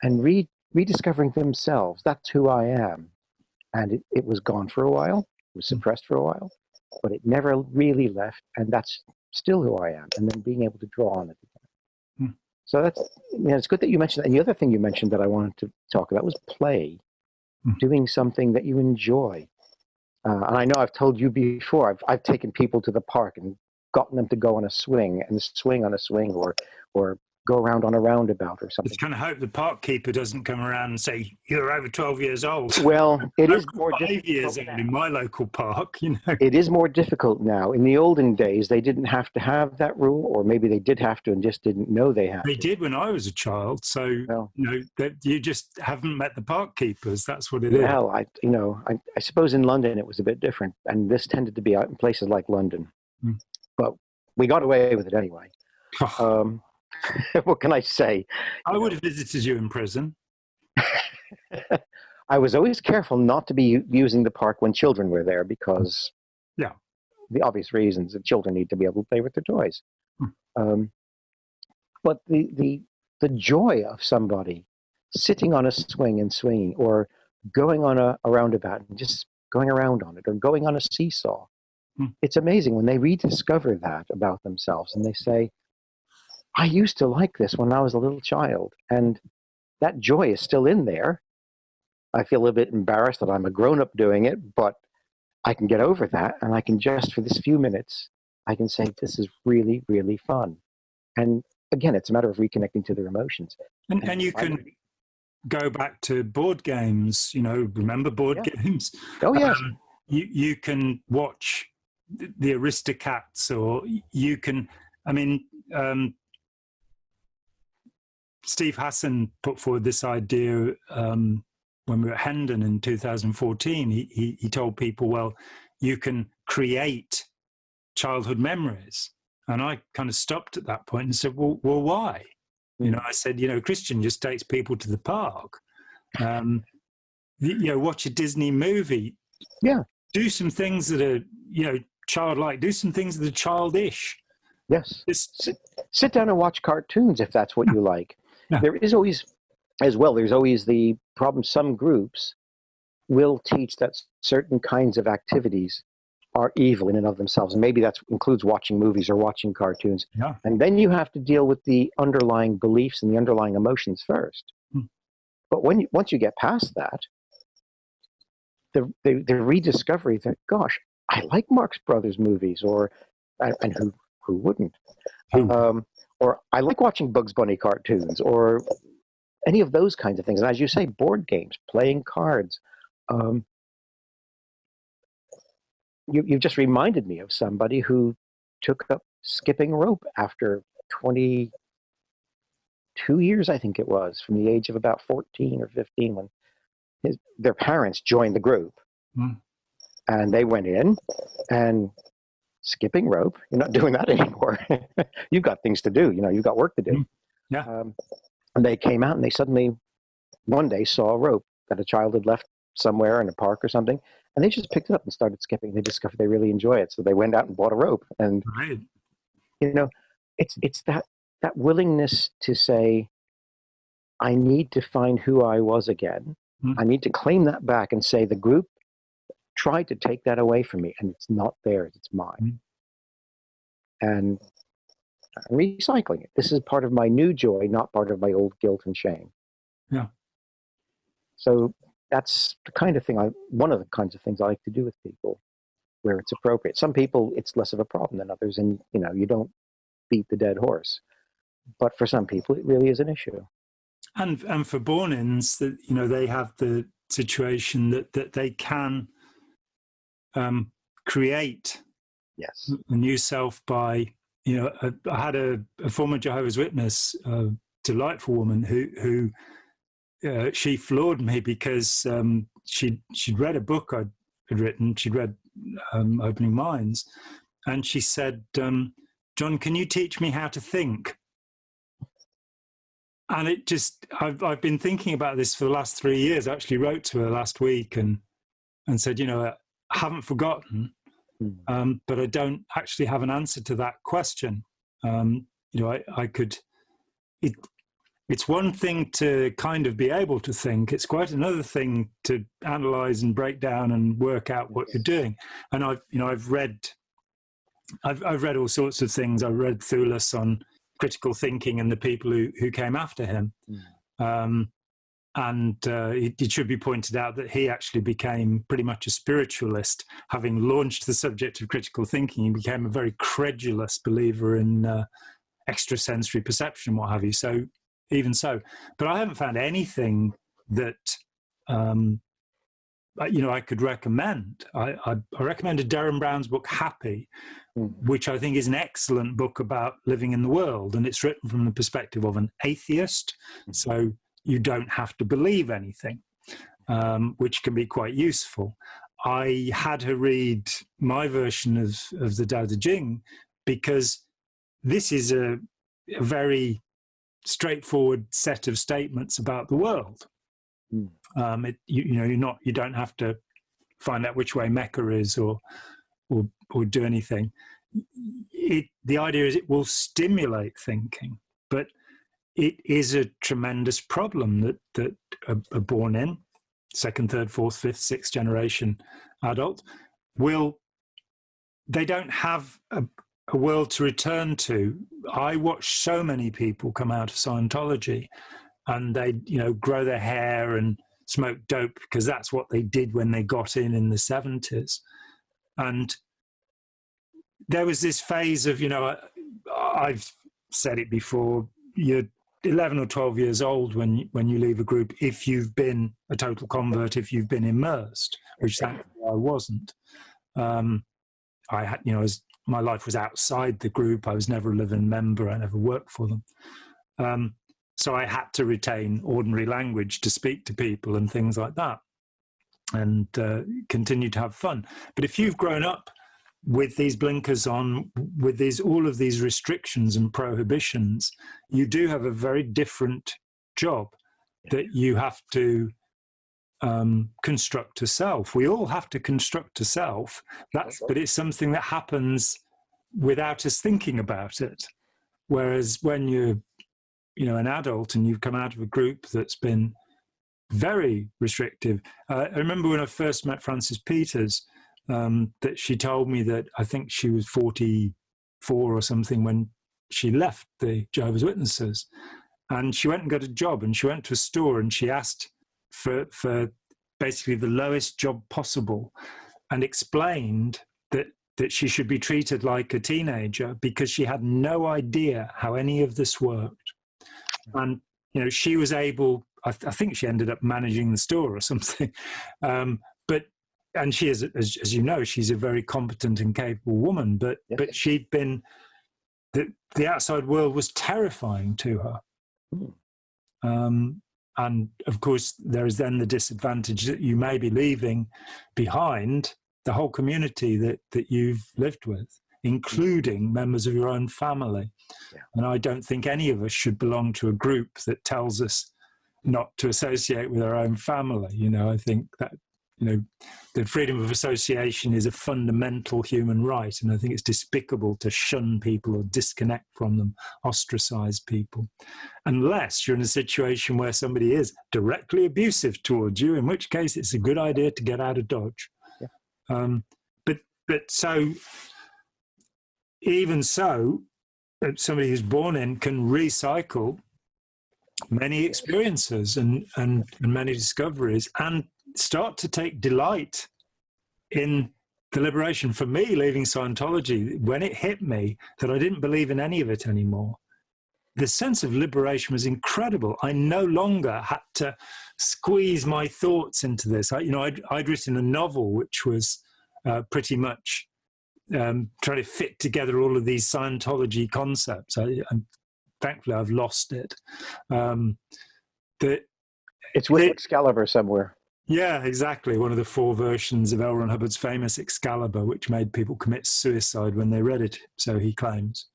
and rediscovering themselves. That's who I am. And it was gone for a while. It was suppressed for a while, but it never really left. And that's still who I am. And then being able to draw on it again. So that's, it's good that you mentioned that. And the other thing you mentioned that I wanted to talk about was play. Doing something that you enjoy. And I know I've told you before, I've taken people to the park and gotten them to go on a swing and swing on a swing or go around on a roundabout or something. Just kind of hope the park keeper doesn't come around and say, you're over 12 years old. Well, it is more 5 years old in my local park, It is more difficult now. In the olden days, they didn't have to have that rule, or maybe they did have to and just didn't know they had to. They did when I was a child. So, you just haven't met the park keepers. That's what it is. Well, I suppose in London it was a bit different, and this tended to be out in places like London. But we got away with it anyway. What can I say? I would have visited you in prison. I was always careful not to be using the park when children were there because, the obvious reasons that children need to be able to play with their toys. But the joy of somebody sitting on a swing and swinging, or going on a roundabout and just going around on it, or going on a seesaw. It's amazing when they rediscover that about themselves and they say, I used to like this when I was a little child, and that joy is still in there. I feel a bit embarrassed that I'm a grown-up doing it, but I can get over that, and I can just, for this few minutes, I can say, this is really, really fun. And again, it's a matter of reconnecting to their emotions. And you can go back to board games, remember board games? Oh, yes. You can watch the Aristocats, or you can, Steve Hassan put forward this idea when we were at Hendon in 2014. He told people, well, you can create childhood memories. And I kind of stopped at that point and said, well, why? I said, Christian just takes people to the park. Watch a Disney movie. Yeah. Do some things that are, childlike. Do some things that are childish. Yes. Sit down and watch cartoons if that's what you like. Yeah. There is always, as well, there's always the problem. Some groups will teach that certain kinds of activities are evil in and of themselves. And maybe that includes watching movies or watching cartoons. Yeah. And then you have to deal with the underlying beliefs and the underlying emotions first. But once you get past that, the rediscovery that, gosh, I like Marx Brothers movies, and who wouldn't? Or I like watching Bugs Bunny cartoons, or any of those kinds of things. And as you say, board games, playing cards. You've just reminded me of somebody who took up skipping rope after 22 years, I think it was, from the age of about 14 or 15, when their parents joined the group. And they went in, and skipping rope, you're not doing that anymore. You've got things to do, you've got work to do. Yeah. And they came out and they suddenly one day saw a rope that a child had left somewhere in a park or something, and they just picked it up and started skipping. They discovered they really enjoy it, so they went out and bought a rope. And Right. it's that willingness to say, I need to find who I was again. I need to claim that back and say the group tried to take that away from me, and it's not theirs, it's mine. And I'm recycling it. This is part of my new joy, not part of my old guilt and shame. Yeah. So that's the kind of thing one of the kinds of things I like to do with people, where it's appropriate. Some people, it's less of a problem than others, and you don't beat the dead horse. But for some people, it really is an issue. And for born-ins, that they have the situation that they can create Yes. a new self by, I had a former Jehovah's Witness, delightful woman who she floored me because she'd read a book I'd written. She'd read Opening Minds, and she said, John, can you teach me how to think? And it just, I've been thinking about this for the last 3 years. I actually wrote to her last week and said, I haven't forgotten, but I don't actually have an answer to that question. I could, it's one thing to kind of be able to think. It's quite another thing to analyze and break down and work out what you're doing. And I've read all sorts of things. I read Thulis on critical thinking and the people who came after him. It should be pointed out that he actually became pretty much a spiritualist. Having launched the subject of critical thinking, he became a very credulous believer in extrasensory perception, what have you. So, even so. But I haven't found anything that, I could recommend. I recommended Derren Brown's book, Happy, which I think is an excellent book about living in the world. And it's written from the perspective of an atheist. So you don't have to believe anything, which can be quite useful. I had her read my version of the Tao Te Ching because this is a very straightforward set of statements about the world. You don't have to find out which way Mecca is or do anything. The idea is it will stimulate thinking, but it is a tremendous problem that are born in second, third, fourth, fifth, sixth generation adult they don't have a world to return to. I watch so many people come out of Scientology and they, grow their hair and smoke dope because that's what they did when they got in the 70s. And there was this phase of, I've said it before, you're 11 or 12 years old when you leave a group, if you've been a total convert, if you've been immersed, which thankfully I wasn't. I had, my life was outside the group. I was never a living member. I never worked for them. So I had to retain ordinary language to speak to people and things like that and continue to have fun. But if you've grown up with these blinkers on, with all of these restrictions and prohibitions, you do have a very different job that you have to construct a self. We all have to construct a self. But it's something that happens without us thinking about it. Whereas when you're, an adult and you've come out of a group that's been very restrictive. I remember when I first met Frances Peters, that she told me that I think she was 44 or something when she left the Jehovah's Witnesses, and she went and got a job, and she went to a store and she asked for basically the lowest job possible, and explained that she should be treated like a teenager because she had no idea how any of this worked. And you know, she was able, I think she ended up managing the store or something. And she is, as you know, she's a very competent and capable woman, but she'd been, the outside world was terrifying to her. And of course, there is then the disadvantage that you may be leaving behind the whole community that you've lived with, including members of your own family. Yeah. And I don't think any of us should belong to a group that tells us not to associate with our own family. You know, I think that, you know, the freedom of association is a fundamental human right, and I think it's despicable to shun people or disconnect from them, ostracize people, unless you're in a situation where somebody is directly abusive towards you, in which case it's a good idea to get out of Dodge. Yeah. But so, even so, somebody who's born in can recycle many experiences and many discoveries, and start to take delight in the liberation. For me, leaving Scientology, when it hit me that I didn't believe in any of it anymore, the sense of liberation was incredible. I no longer had to squeeze my thoughts into this. I'd written a novel which was pretty much trying to fit together all of these Scientology concepts. Thankfully, I've lost it. It's with Excalibur somewhere. Yeah, exactly. One of the 4 versions of L. Ron Hubbard's famous Excalibur, which made people commit suicide when they read it, so he claims.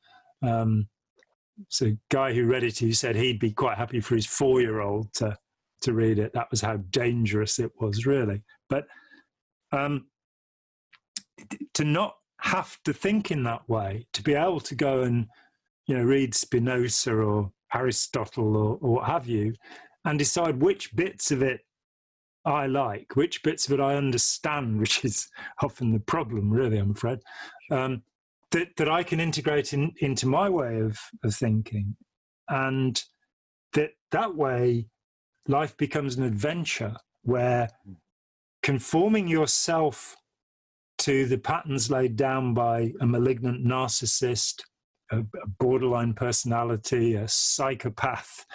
So a guy who read it, who said he'd be quite happy for his 4-year-old to read it. That was how dangerous it was, really. But to not have to think in that way, to be able to go and, you know, read Spinoza or Aristotle or what have you, and decide which bits of it I like, which bits of it I understand, which is often the problem, really, I'm afraid, that I can integrate into my way of thinking. And that way, life becomes an adventure where conforming yourself to the patterns laid down by a malignant narcissist, a borderline personality, a psychopath,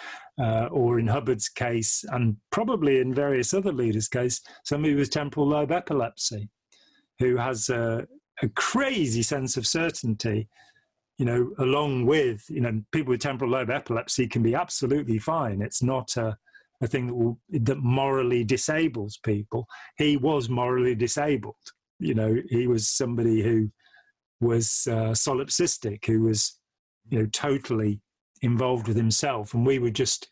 or in Hubbard's case, and probably in various other leaders' case, somebody with temporal lobe epilepsy, who has a crazy sense of certainty, you know, along with, you know, people with temporal lobe epilepsy can be absolutely fine. It's not a thing that morally disables people. He was morally disabled. You know, he was somebody who was solipsistic, who was, you know, totally involved with himself, and we were just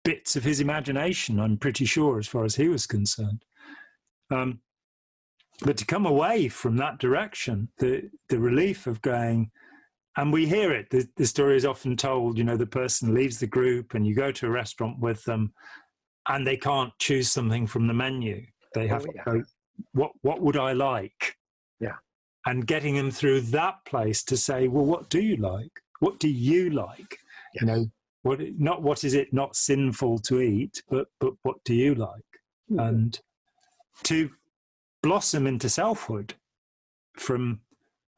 bits of his imagination, I'm pretty sure, as far as he was concerned. But to come away from that direction, the relief of going, and we hear it, the story is often told, you know, the person leaves the group and you go to a restaurant with them and they can't choose something from the menu. They have to go, what would I like? Yeah. And getting them through that place to say, well, what do you like? What do you like? Yes. You know, what is it not sinful to eat, but what do you like? Mm-hmm. And to blossom into selfhood from,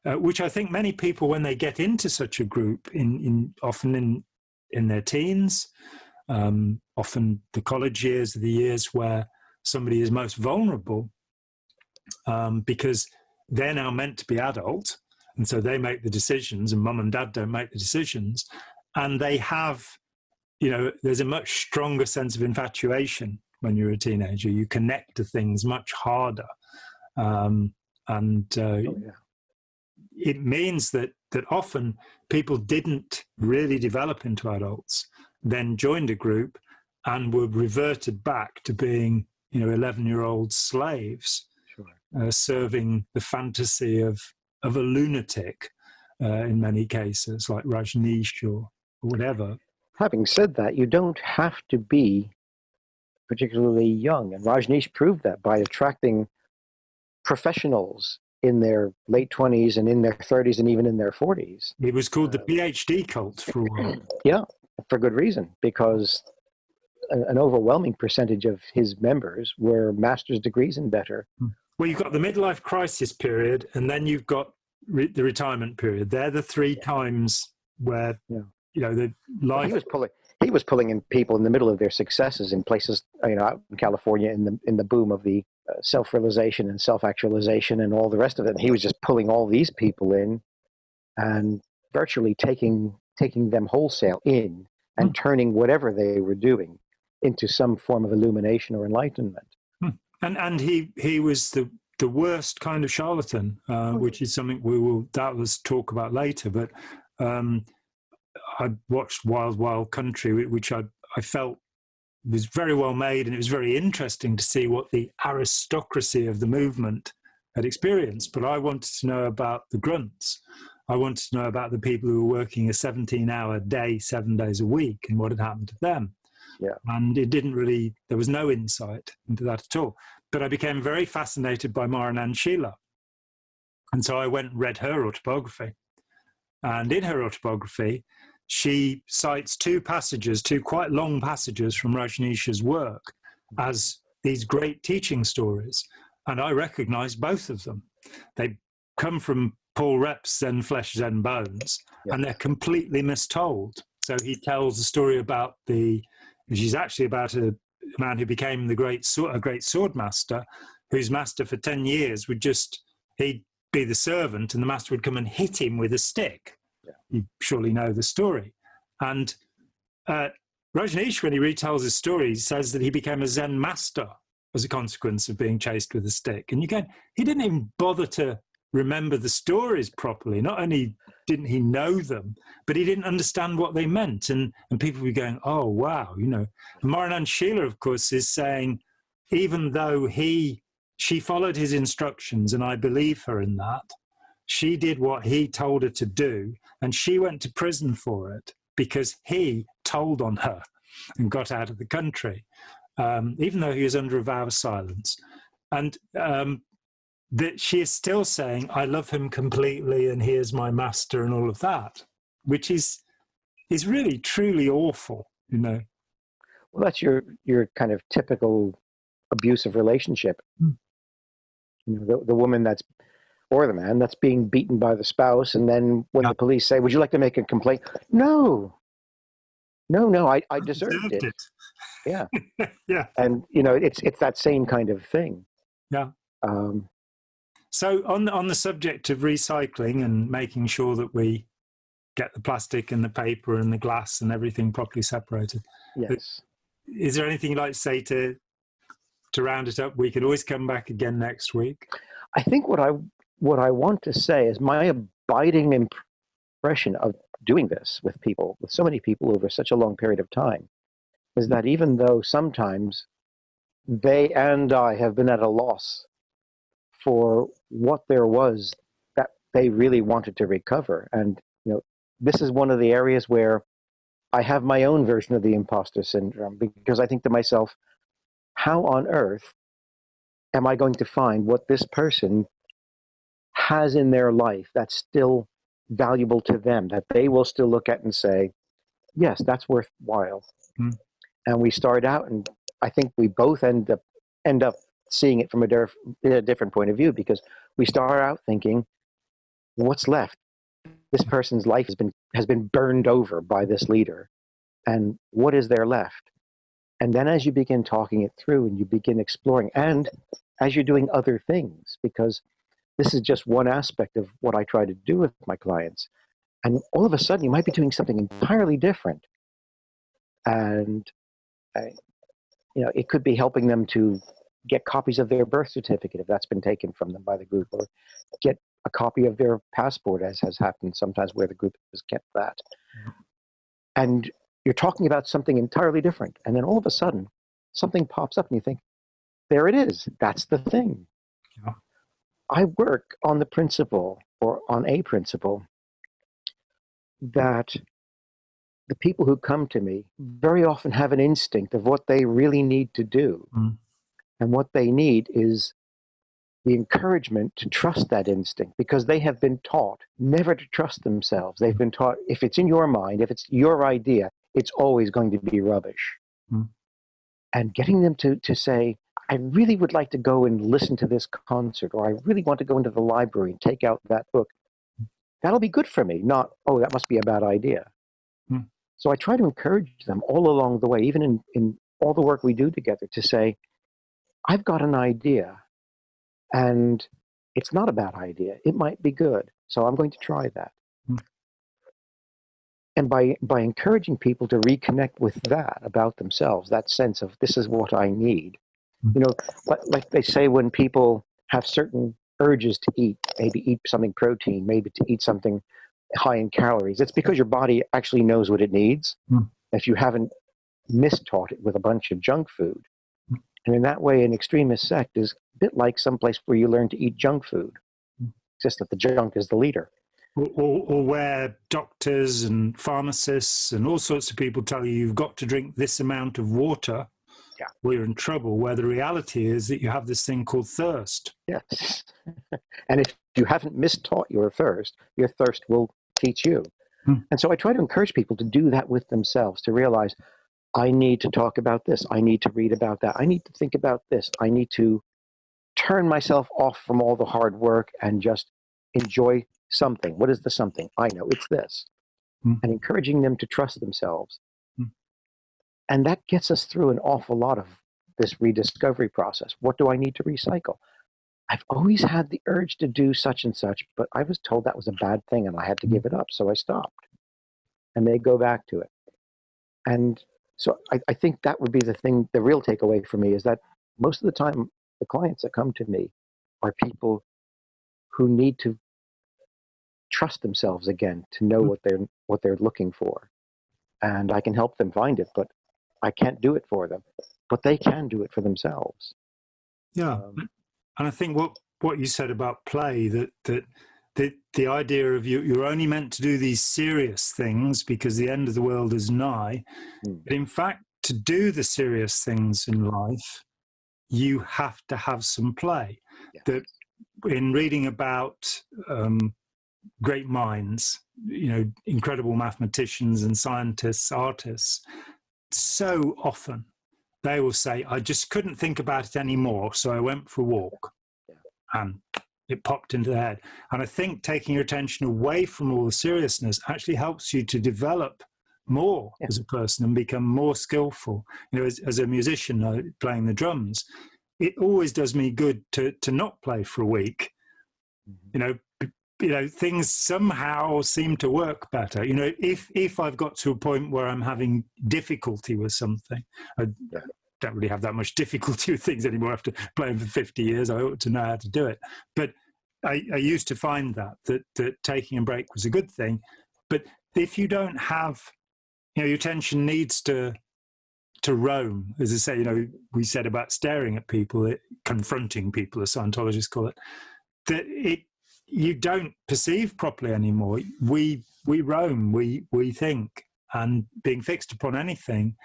which I think many people, when they get into such a group, often in their teens, often the college years are the years where somebody is most vulnerable, because they're now meant to be adult, and so they make the decisions, and mum and dad don't make the decisions, and they have, you know, there's a much stronger sense of infatuation when you're a teenager. You connect to things much harder, it means that often people didn't really develop into adults, then joined a group and were reverted back to being, you know, 11-year-old slaves. Serving the fantasy of a lunatic in many cases, like Rajneesh or whatever. Having said that, you don't have to be particularly young. And Rajneesh proved that by attracting professionals in their late 20s and in their 30s and even in their 40s. It was called the PhD cult for a while. Yeah, for good reason, because an overwhelming percentage of his members were master's degrees and better. Well, you've got the midlife crisis period, and then you've got the retirement period. They're the 3 times where, you know, the life... he was pulling in people in the middle of their successes in places, out in California in the boom of the self-realization and self-actualization and all the rest of it. And he was just pulling all these people in and virtually taking them wholesale in and turning whatever they were doing into some form of illumination or enlightenment. And he was the worst kind of charlatan, which is something we will doubtless talk about later. But I watched Wild Wild Country, which I felt was very well made, and it was very interesting to see what the aristocracy of the movement had experienced. But I wanted to know about the grunts. I wanted to know about the people who were working a 17-hour day, 7 days a week, and what had happened to them. Yeah. And it didn't really, there was no insight into that at all. But I became very fascinated by Maranand Sheila. And so I went and read her autobiography. And in her autobiography, she cites two quite long passages from Rajneesh's work as these great teaching stories. And I recognize both of them. They come from Paul Repp's Zen Flesh, Zen Bones, and they're completely mistold. So he tells a story about which is actually about a man who became a great sword master, whose master for 10 years he'd be the servant and the master would come and hit him with a stick. Yeah. You surely know the story. And Rajneesh, when he retells his story, says that he became a Zen master as a consequence of being chased with a stick. And he didn't even bother to remember the stories properly. Not only didn't he know them, but he didn't understand what they meant. And people were going, oh, wow, And Maranand Sheila, of course, is saying, even though she followed his instructions, and I believe her in that, she did what he told her to do, and she went to prison for it because he told on her and got out of the country, even though he was under a vow of silence. And that she is still saying, I love him completely and he is my master and all of that, which is really, truly awful, Well, that's your kind of typical abusive relationship. The woman or the man that's being beaten by the spouse, and then when the police say, would you like to make a complaint? No, I deserved it. Yeah. Yeah. And, it's that same kind of thing. Yeah. So on the subject of recycling and making sure that we get the plastic and the paper and the glass and everything properly separated. Yes. Is there anything you'd like to say to round it up? We can always come back again next week. I think what I want to say is my abiding impression of doing this with so many people over such a long period of time, is that even though sometimes they and I have been at a loss for what there was that they really wanted to recover. And, this is one of the areas where I have my own version of the imposter syndrome, because I think to myself, how on earth am I going to find what this person has in their life that's still valuable to them, that they will still look at and say, yes, that's worthwhile. And we start out, and I think we both end up seeing it from a different point of view, because we start out thinking, what's left? This person's life has been burned over by this leader, and what is there left? And then as you begin talking it through and you begin exploring, and as you're doing other things, because this is just one aspect of what I try to do with my clients, and all of a sudden you might be doing something entirely different. And it could be helping them to get copies of their birth certificate if that's been taken from them by the group, or get a copy of their passport, as has happened sometimes where the group has kept that. And you're talking about something entirely different, and then all of a sudden something pops up and you think, there it is, that's the thing. Yeah. I work on the principle, or on a principle, that the people who come to me very often have an instinct of what they really need to do. And what they need is the encouragement to trust that instinct, because they have been taught never to trust themselves. They've been taught, if it's in your mind, if it's your idea, it's always going to be rubbish. And getting them to say, I really would like to go and listen to this concert, or I really want to go into the library and take out that book. That'll be good for me, not, oh, that must be a bad idea. So I try to encourage them all along the way, even in all the work we do together, to say, I've got an idea, and it's not a bad idea. It might be good. So I'm going to try that. Mm. And by encouraging people to reconnect with that about themselves, that sense of this is what I need, you know, like they say when people have certain urges to eat, maybe eat something protein, maybe to eat something high in calories, it's because your body actually knows what it needs. Mm. If you haven't mistaught it with a bunch of junk food. And in that way, an extremist sect is a bit like someplace where you learn to eat junk food, just that the junk is the leader. Or where doctors and pharmacists and all sorts of people tell you you've got to drink this amount of water, yeah, or you're in trouble, where the reality is that you have this thing called thirst. Yes. And if you haven't mistaught your thirst will teach you. Hmm. And so I try to encourage people to do that with themselves, to realize, I need to talk about this. I need to read about that. I need to think about this. I need to turn myself off from all the hard work and just enjoy something. What is the something? I know it's this. And encouraging them to trust themselves. And that gets us through an awful lot of this rediscovery process. What do I need to recycle? I've always had the urge to do such and such, but I was told that was a bad thing and I had to give it up. So I stopped. And they go back to it. And so I think that would be the thing, the real takeaway for me is that most of the time, the clients that come to me are people who need to trust themselves again, to know what they're looking for. And I can help them find it, but I can't do it for them. But they can do it for themselves. Yeah. And I think what you said about play, that the idea of you're only meant to do these serious things because the end of the world is nigh. But in fact, to do the serious things in life, you have to have some play. Yes. That in reading about great minds, incredible mathematicians and scientists, artists, so often they will say, I just couldn't think about it anymore, so I went for a walk. And it popped into the head. And I think taking your attention away from all the seriousness actually helps you to develop more as a person and become more skillful. As a musician playing the drums, it always does me good to not play for a week. Things somehow seem to work better. If I've got to a point where I'm having difficulty with something, I don't really have that much difficulty with things anymore after playing for 50 years. I ought to know how to do it. But I used to find that taking a break was a good thing. But if you don't have, your attention needs to roam, as I say, we said about staring at people, confronting people, as Scientologists call it, that you don't perceive properly anymore. We roam, we think, and being fixed upon anything,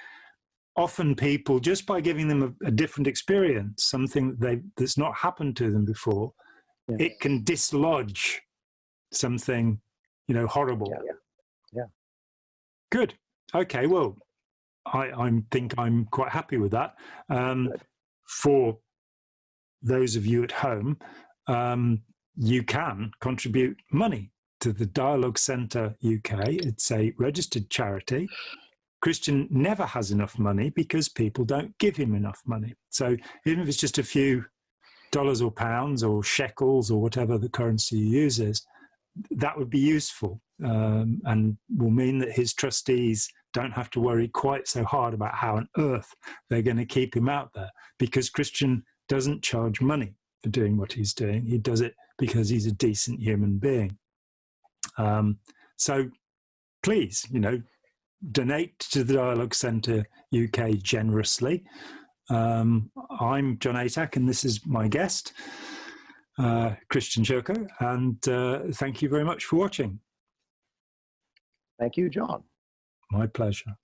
often people, just by giving them a different experience, something that's not happened to them before, it can dislodge something, horrible. Yeah. Good. Okay. Well, I think I'm quite happy with that. For those of you at home, you can contribute money to the Dialogue Centre UK. It's a registered charity. Christian never has enough money because people don't give him enough money. So even if it's just a few dollars or pounds or shekels or whatever the currency he uses, that would be useful and will mean that his trustees don't have to worry quite so hard about how on earth they're going to keep him out there, because Christian doesn't charge money for doing what he's doing. He does it because he's a decent human being. So please, donate to the Dialogue Centre UK generously. I'm John Atack, and this is my guest, Christian Szurko, and thank you very much for watching. Thank you, John. My pleasure.